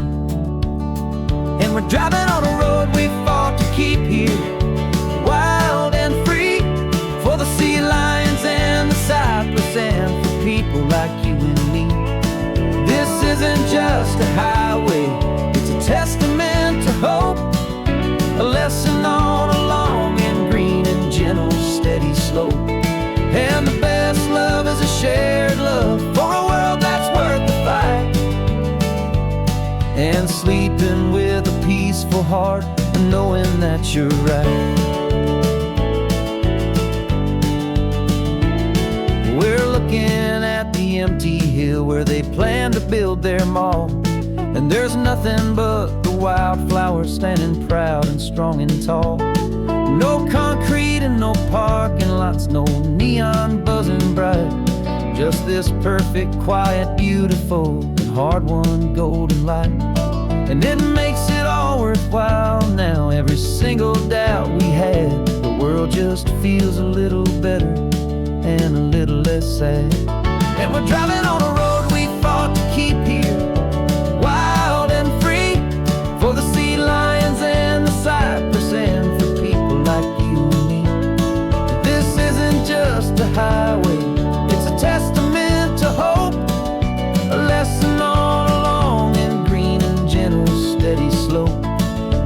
And we're driving on a road we fought to keep here, wild and free, for the sea lions and the cypress and for people like you and me. This isn't just a highway, it's a testament to hope, a lesson on a long and green and gentle steady slope. And the best love is a shared love for a world that's worth the fight, and sleeping with a peaceful heart and knowing that you're right. We're looking at the empty hill where they plan to build their mall, and there's nothing but the wildflowers standing proud and strong and tall. No concrete and no parking lots, no neon buzzing bright, just this perfect, quiet, beautiful, and hard-won golden light. And it makes it all worthwhile now, every single doubt we had. The world just feels a little better and a little less sad. And we're driving on a road we fought to keep here, wild and free, for the sea lions and the cypress and for people like you and me. This isn't just a highway, it's a testament to hope, a lesson on a long and green and gentle steady slope.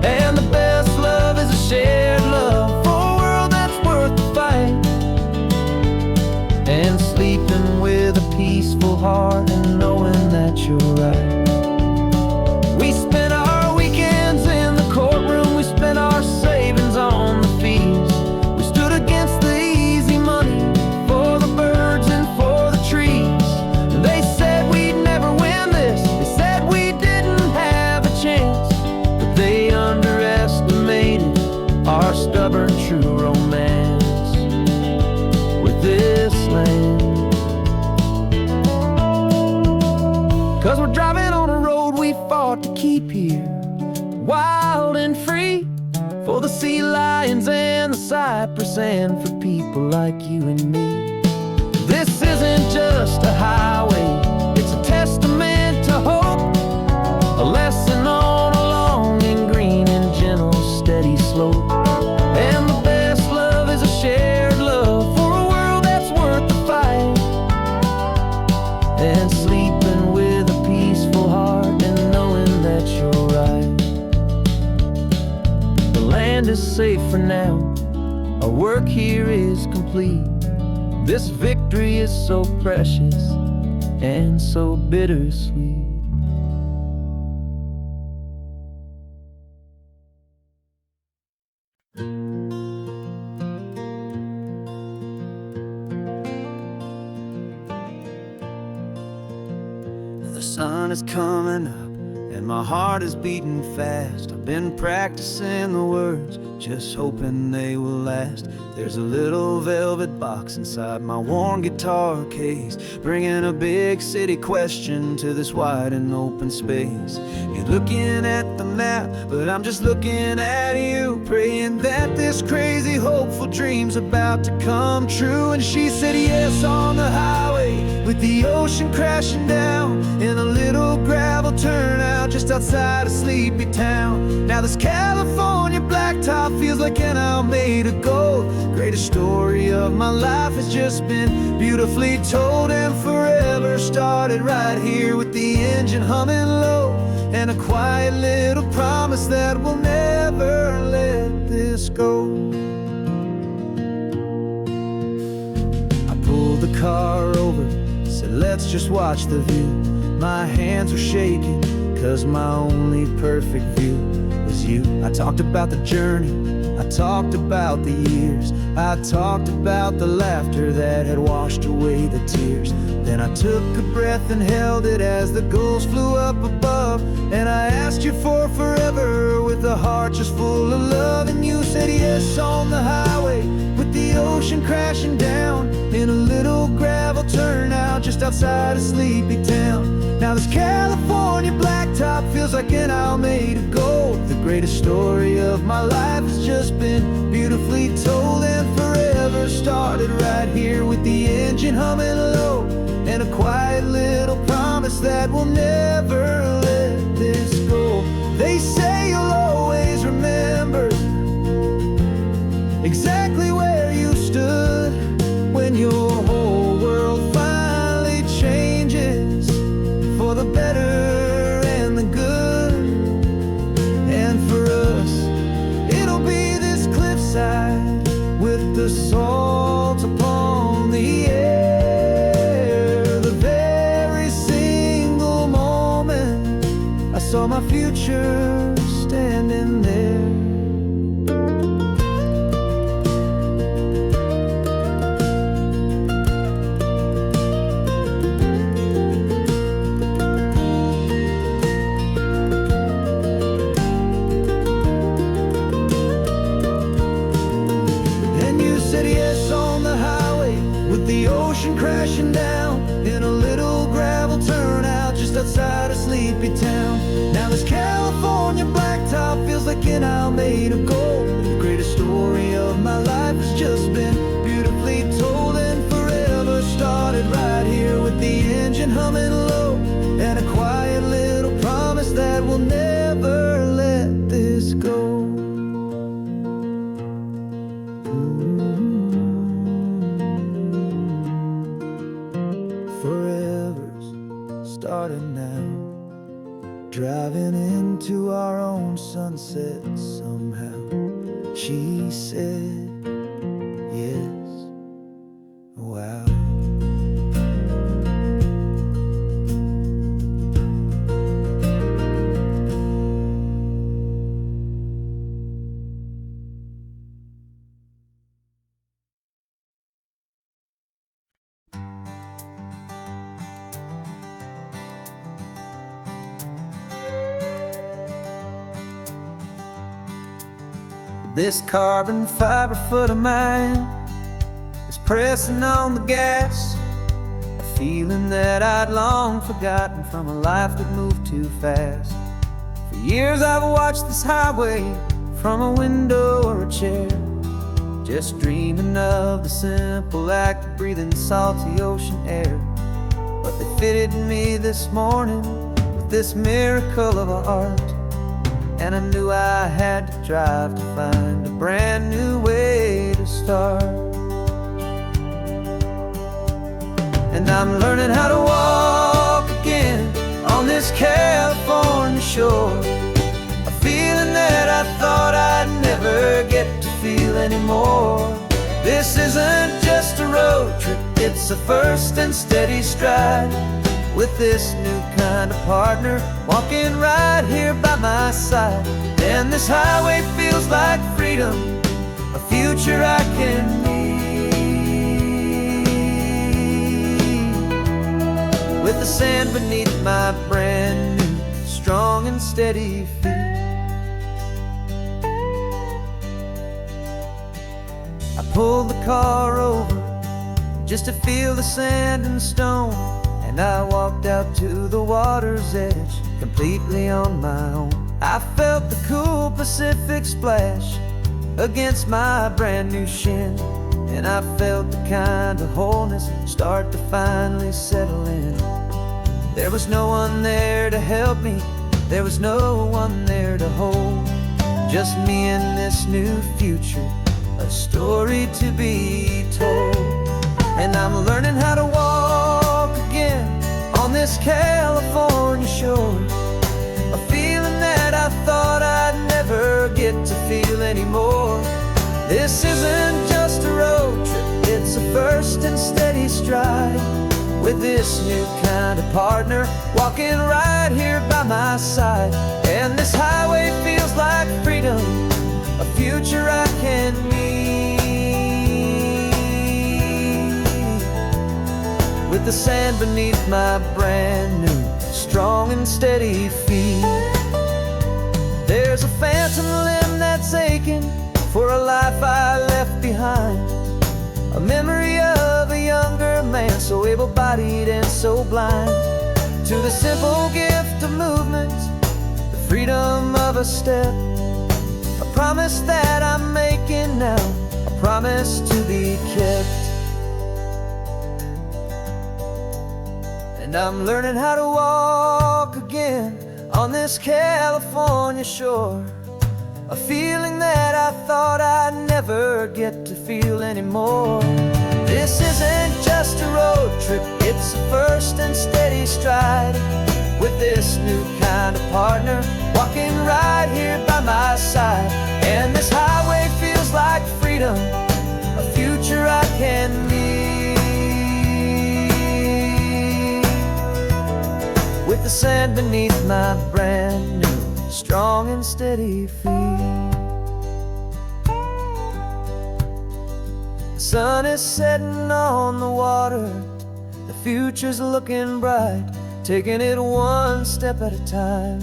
And the best love is a shared love for a world that's worth the fight, and sleeping with a peaceful heart and knowing that you're right. We spent our weekends in the courtroom, we spent our savings on the fees. We stood against the easy money for the birds and for the trees. And they said we'd never win this, they said we didn't have a chance, but they underestimated our stubborn true romance with this land. 'Cause we're driving on a road we fought to keep here, wild and free, for the sea lions and the cypress and for people like you and me. This isn't just a highway, it's a testament to hope, a lesson on a long and green and gentle steady slope. And the best love is a shared love for a world that's worth the fight, and sleeping with a peaceful heart and knowing that you're right. The land is safe for now, our work here is complete. This victory is so precious and so bittersweet. The sun is coming up and my heart is beating fast. I've been practicing the words, just hoping they will last. There's a little velvet box inside my worn guitar case, bringing a big city question to this wide and open space. You're looking at the map, but I'm just looking at you, praying that this crazy hopeful dream's about to come true. And she said yes on the highway with the ocean crashing down in a little gravel turnout just outside a sleepy town. Now this California blacktop feels like an hour made of gold. Greatest story of my life has just been beautifully told, and forever started right here with the engine humming low, and a quiet little promise that we'll never let this go. I pulled the car over, said let's just watch the view. My hands were shaking, 'cause my only perfect view was you. I talked about the journey, I talked about the years, I talked about the laughter that had washed away the tears. Then I took a breath and held it as the gulls flew up above, and I asked you for forever with a heart just full of love. And you said yes on the highway with the ocean crashing down in a little gravel turnout just outside a sleepy town. Now this California blacktop feels like an hour made of gold. The greatest story of my life has just been beautifully told, and forever started right here with the engine humming low, and a quiet little promise that we'll never let this go. They say you'll always remember exactly where you stood when your whole world finally changes for the better and the good. And for us, it'll be this cliffside with the salt upon the air. The very single moment I saw my future standing there. The ocean crashing down in a little gravel turnout just outside a sleepy town. Now this California blacktop feels like an isle made of gold. The greatest story of my life has just been beautifully told, and forever started right here with the engine humming low, and a quiet little promise that we'll never let this go. Forever's started now, driving into our own sunset somehow. She said, yes, wow. This carbon fiber foot of mine is pressing on the gas, a feeling that I'd long forgotten from a life that moved too fast. For years I've watched this highway from a window or a chair, just dreaming of the simple act of breathing salty ocean air. But they fitted me this morning with this miracle of art, and I knew I had to drive to find a brand new way to start. And I'm learning how to walk again on this California shore, a feeling that I thought I'd never get to feel anymore. This isn't just a road trip, it's a first and steady stride, with this new kind of partner walking right here by my side. And this highway feels like freedom, a future I can need, with the sand beneath my brand new strong and steady feet. I pulled the car over just to feel the sand and stone, and I walked out to the water's edge completely on my own. I felt the cool Pacific splash against my brand new shin, and I felt the kind of wholeness start to finally settle in. There was no one there to help me, there was no one there to hold, just me and this new future, a story to be told. And I'm learning how to walk again on this California shore, a feeling that I thought I'd never get to feel anymore. This isn't just a road trip, it's a first and steady stride, with this new kind of partner walking right here by my side. And this highway feels like freedom, a future I can need, with the sand beneath my brand new strong and steady feet. There's a phantom limb that's aching for a life I left behind, a memory of a younger man, so able-bodied and so blind, to the simple gift of movement, the freedom of a step, a promise that I'm making now, a promise to be kept. And I'm learning how to walk again on this California shore, a feeling that I thought I'd never get to feel anymore. This isn't just a road trip, it's a first and steady stride, with this new kind of partner walking right here by my side. And this highway feels like freedom, a future I can meet, with the sand beneath my brand new strong and steady feet. The sun is setting on the water, the future's looking bright, taking it one step at a time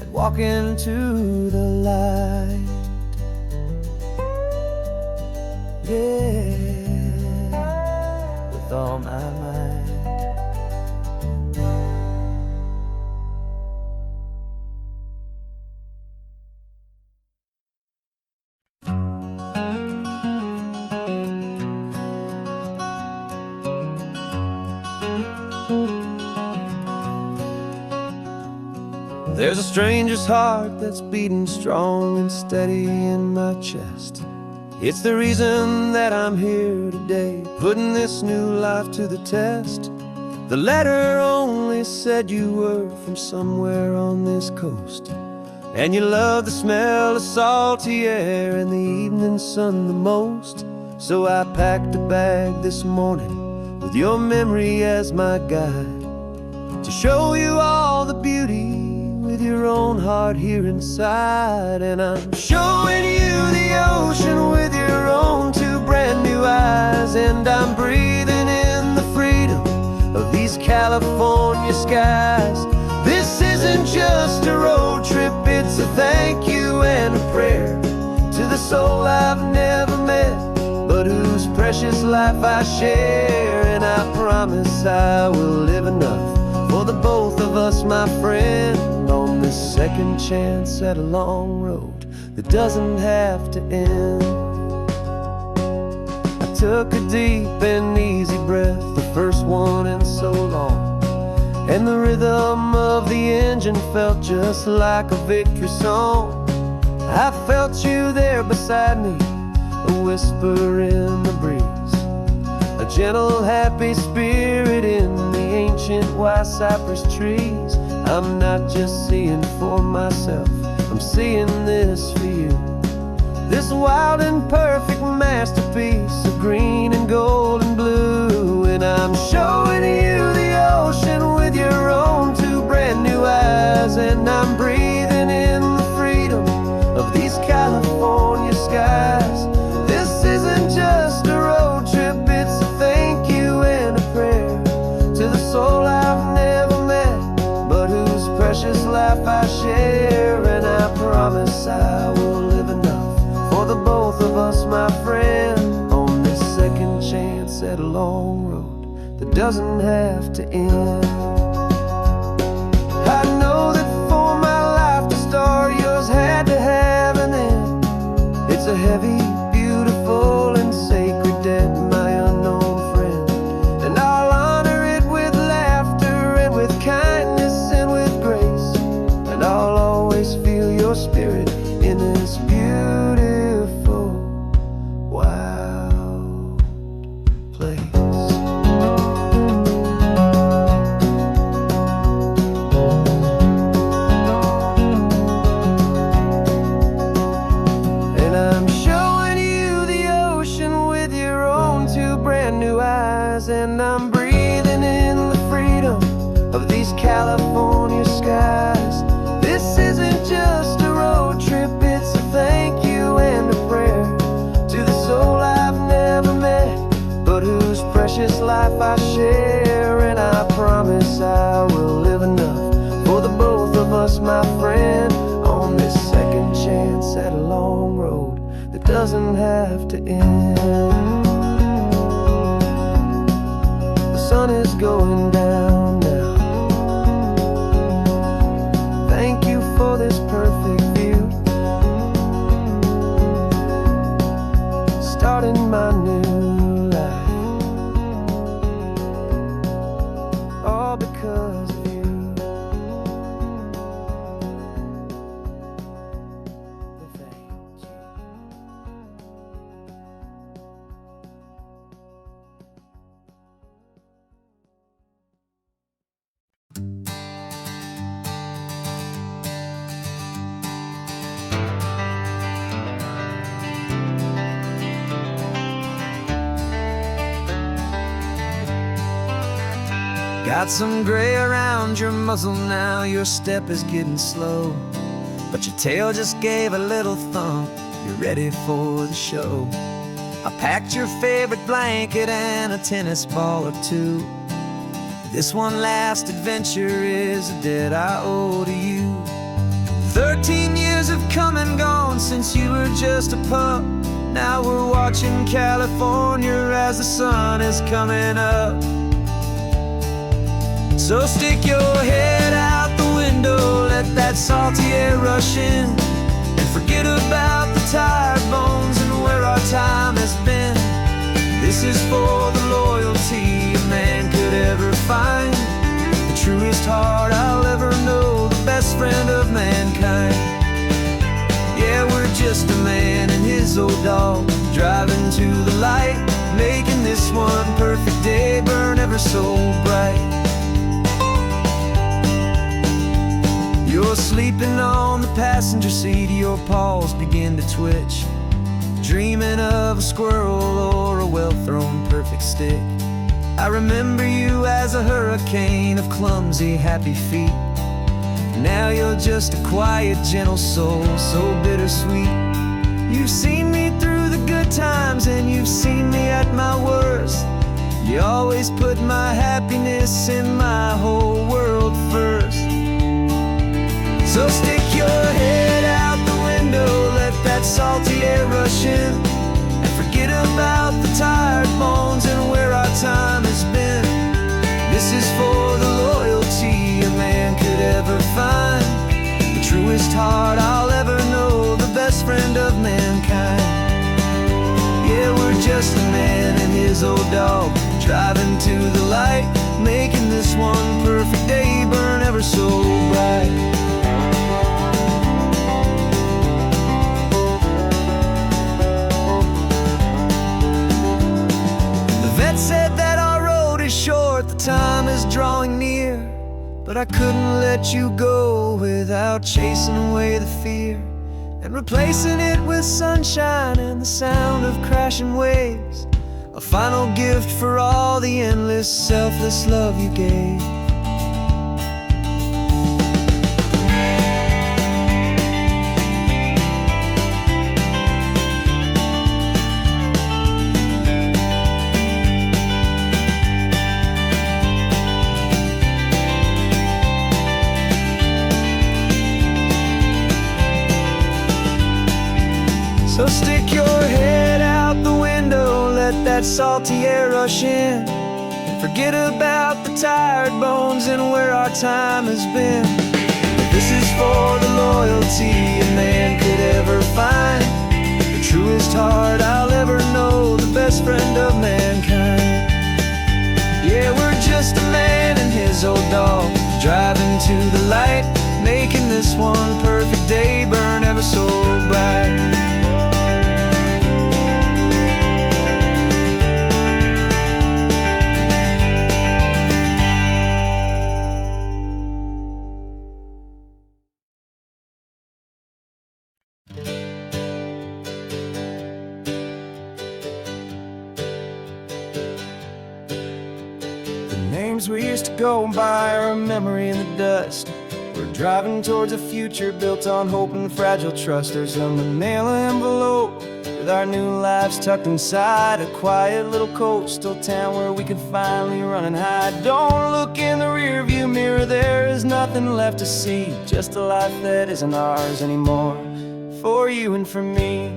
and walking to the light. Yeah, with all my might. There's a stranger's heart that's beating strong and steady in my chest. It's the reason that I'm here today, putting this new life to the test. The letter only said you were from somewhere on this coast, and you love the smell of salty air and the evening sun the most. So I packed a bag this morning with your memory as my guide, to show you all the beauty with your own heart here inside. And I'm showing you the ocean with your own two brand new eyes, and I'm breathing in the freedom of these California skies. This isn't just a road trip, it's a thank you and a prayer to the soul I've never met, but whose precious life I share. And I promise I will live enough for the both of us, my friend, on this second chance at a long road that doesn't have to end. I took a deep and easy breath, the first one in so long, and the rhythm of the engine felt just like a victory song. I felt you there beside me, a whisper in the breeze, a gentle happy spirit in the ancient white cypress trees. I'm not just seeing for myself, I'm seeing this for you, this wild and perfect masterpiece of green and gold and blue. And I'm showing you the ocean with your own two brand new eyes, and I'm breathing in the freedom of these California skies. This isn't just a road trip, it's a thank you and a prayer to the soul I've never met, but whose precious life I share. And I promise I will live enough for the both of us, my friend, on this second chance at a long road that doesn't have to end. I know that for my life to start, yours had to have an end. It's a heavy, beautiful, and sacred debt, my unknown friend, and I'll honor it with laughter and with kindness and with grace, and I'll always feel your spirit in this beautiful, wild place. And I'm showing you the ocean with your own two brand new eyes, and I'm breathing in the freedom of these California skies. This isn't just a road trip, it's a thank you and a prayer to the soul I've never met, but whose precious life I share. And I promise I will live enough for the both of us, my friend, on this second chance at a long road that doesn't have to end. The sun is going down now. Thank you for this Got some gray around your muzzle now, your step is getting slow, but your tail just gave a little thump, you're ready for the show. I packed your favorite blanket and a tennis ball or two. This one last adventure is a debt I owe to you. 13 years have come and gone since you were just a pup. Now we're watching California as the sun is coming up. So stick your head out the window, let that salty air rush in, and forget about the tired bones and where our time has been. This is for the loyalty a man could ever find, the truest heart I'll ever know, the best friend of mankind. Yeah, we're just a man and his old dog, driving to the light, making this one perfect day burn ever so bright. You're sleeping on the passenger seat, your paws begin to twitch, dreaming of a squirrel or a well-thrown perfect stick. I remember you as a hurricane of clumsy, happy feet. Now you're just a quiet, gentle soul, so bittersweet. You've seen me through the good times and you've seen me at my worst. You always put my happiness in my whole world first. So stick your head out the window, let that salty air rush in, and forget about the tired bones and where our time has been. This is for the loyalty a man could ever find, the truest heart I'll ever know, the best friend of mankind. Yeah, we're just a man and his old dog, driving to the light, making this one perfect day burn ever so bright. Said that our road is short, the time is drawing near, but I couldn't let you go without chasing away the fear and replacing it with sunshine and the sound of crashing waves, a final gift for all the endless, selfless love you gave. So stick your head out the window, let that salty air rush in, and forget about the tired bones and where our time has been. This is for the loyalty a man could ever find, the truest heart I'll ever know, the best friend of mankind. Yeah, we're just a man and his old dog, driving to the light, making this one perfect day burn ever so bright. Names we used to go by are a memory in the dust. We're driving towards a future built on hope and fragile trust. There's a manila envelope with our new lives tucked inside, a quiet little coastal town where we could finally run and hide. Don't look in the rearview mirror, there is nothing left to see, just a life that isn't ours anymore, for you and for me.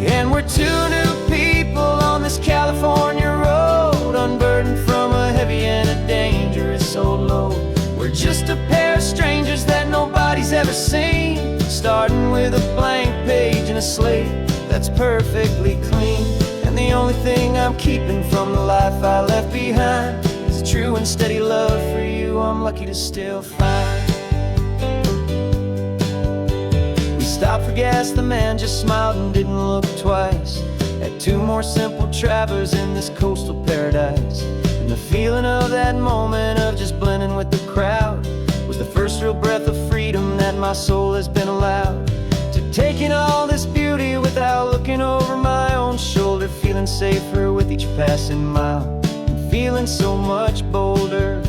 And we're two new people on this California road, unburdened from a heavy and a dangerous old load. We're just a pair of strangers that nobody's ever seen, starting with a blank page and a slate that's perfectly clean. And the only thing I'm keeping from the life I left behind is a true and steady love for you I'm lucky to still find. Stopped for gas, the man just smiled and didn't look twice. Had two more simple travelers in this coastal paradise, and the feeling of that moment of just blending with the crowd was the first real breath of freedom that my soul has been allowed to take in all this beauty without looking over my own shoulder, feeling safer with each passing mile, and feeling so much bolder.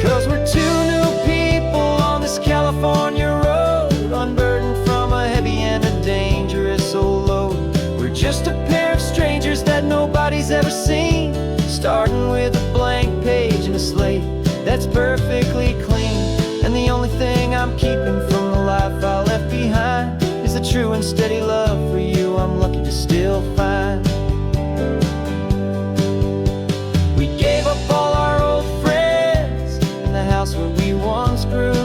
'Cause we're two new people on this California road, unburdened from a heavy and a dangerous old load. We're just a pair of strangers that nobody's ever seen, starting with a blank page and a slate that's perfectly clean. And the only thing I'm keeping from the life I left behind is the true and steady love for you I'm lucky to still find. We gave up all our old friends in the house where we once grew.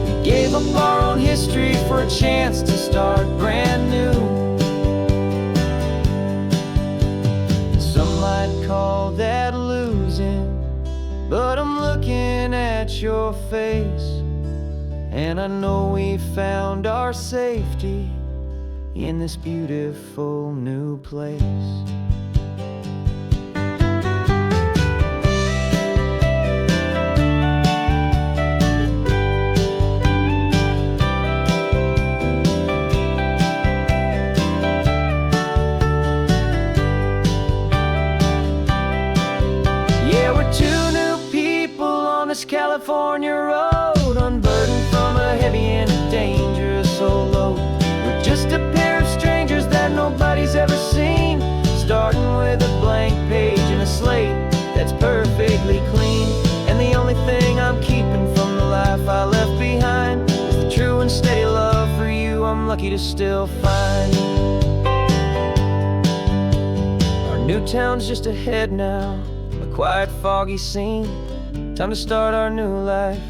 We gave up our own history for a chance to start brand new. Some might call that losing, but I'm looking at your face, and I know we found our safety in this beautiful new place. Yeah, we're two new people on this California road, unburdened from a heavy and dangerous old load. We're just a pair of strangers that nobody's ever seen, starting with a blank page and a slate that's perfectly clean. And the only thing I'm keeping from the life I left behind is the true and steady love for you I'm lucky to still find. Our new town's just ahead now, a quiet, foggy scene. Time to start our new life,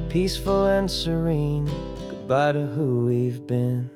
peaceful and serene. Goodbye to who we've been.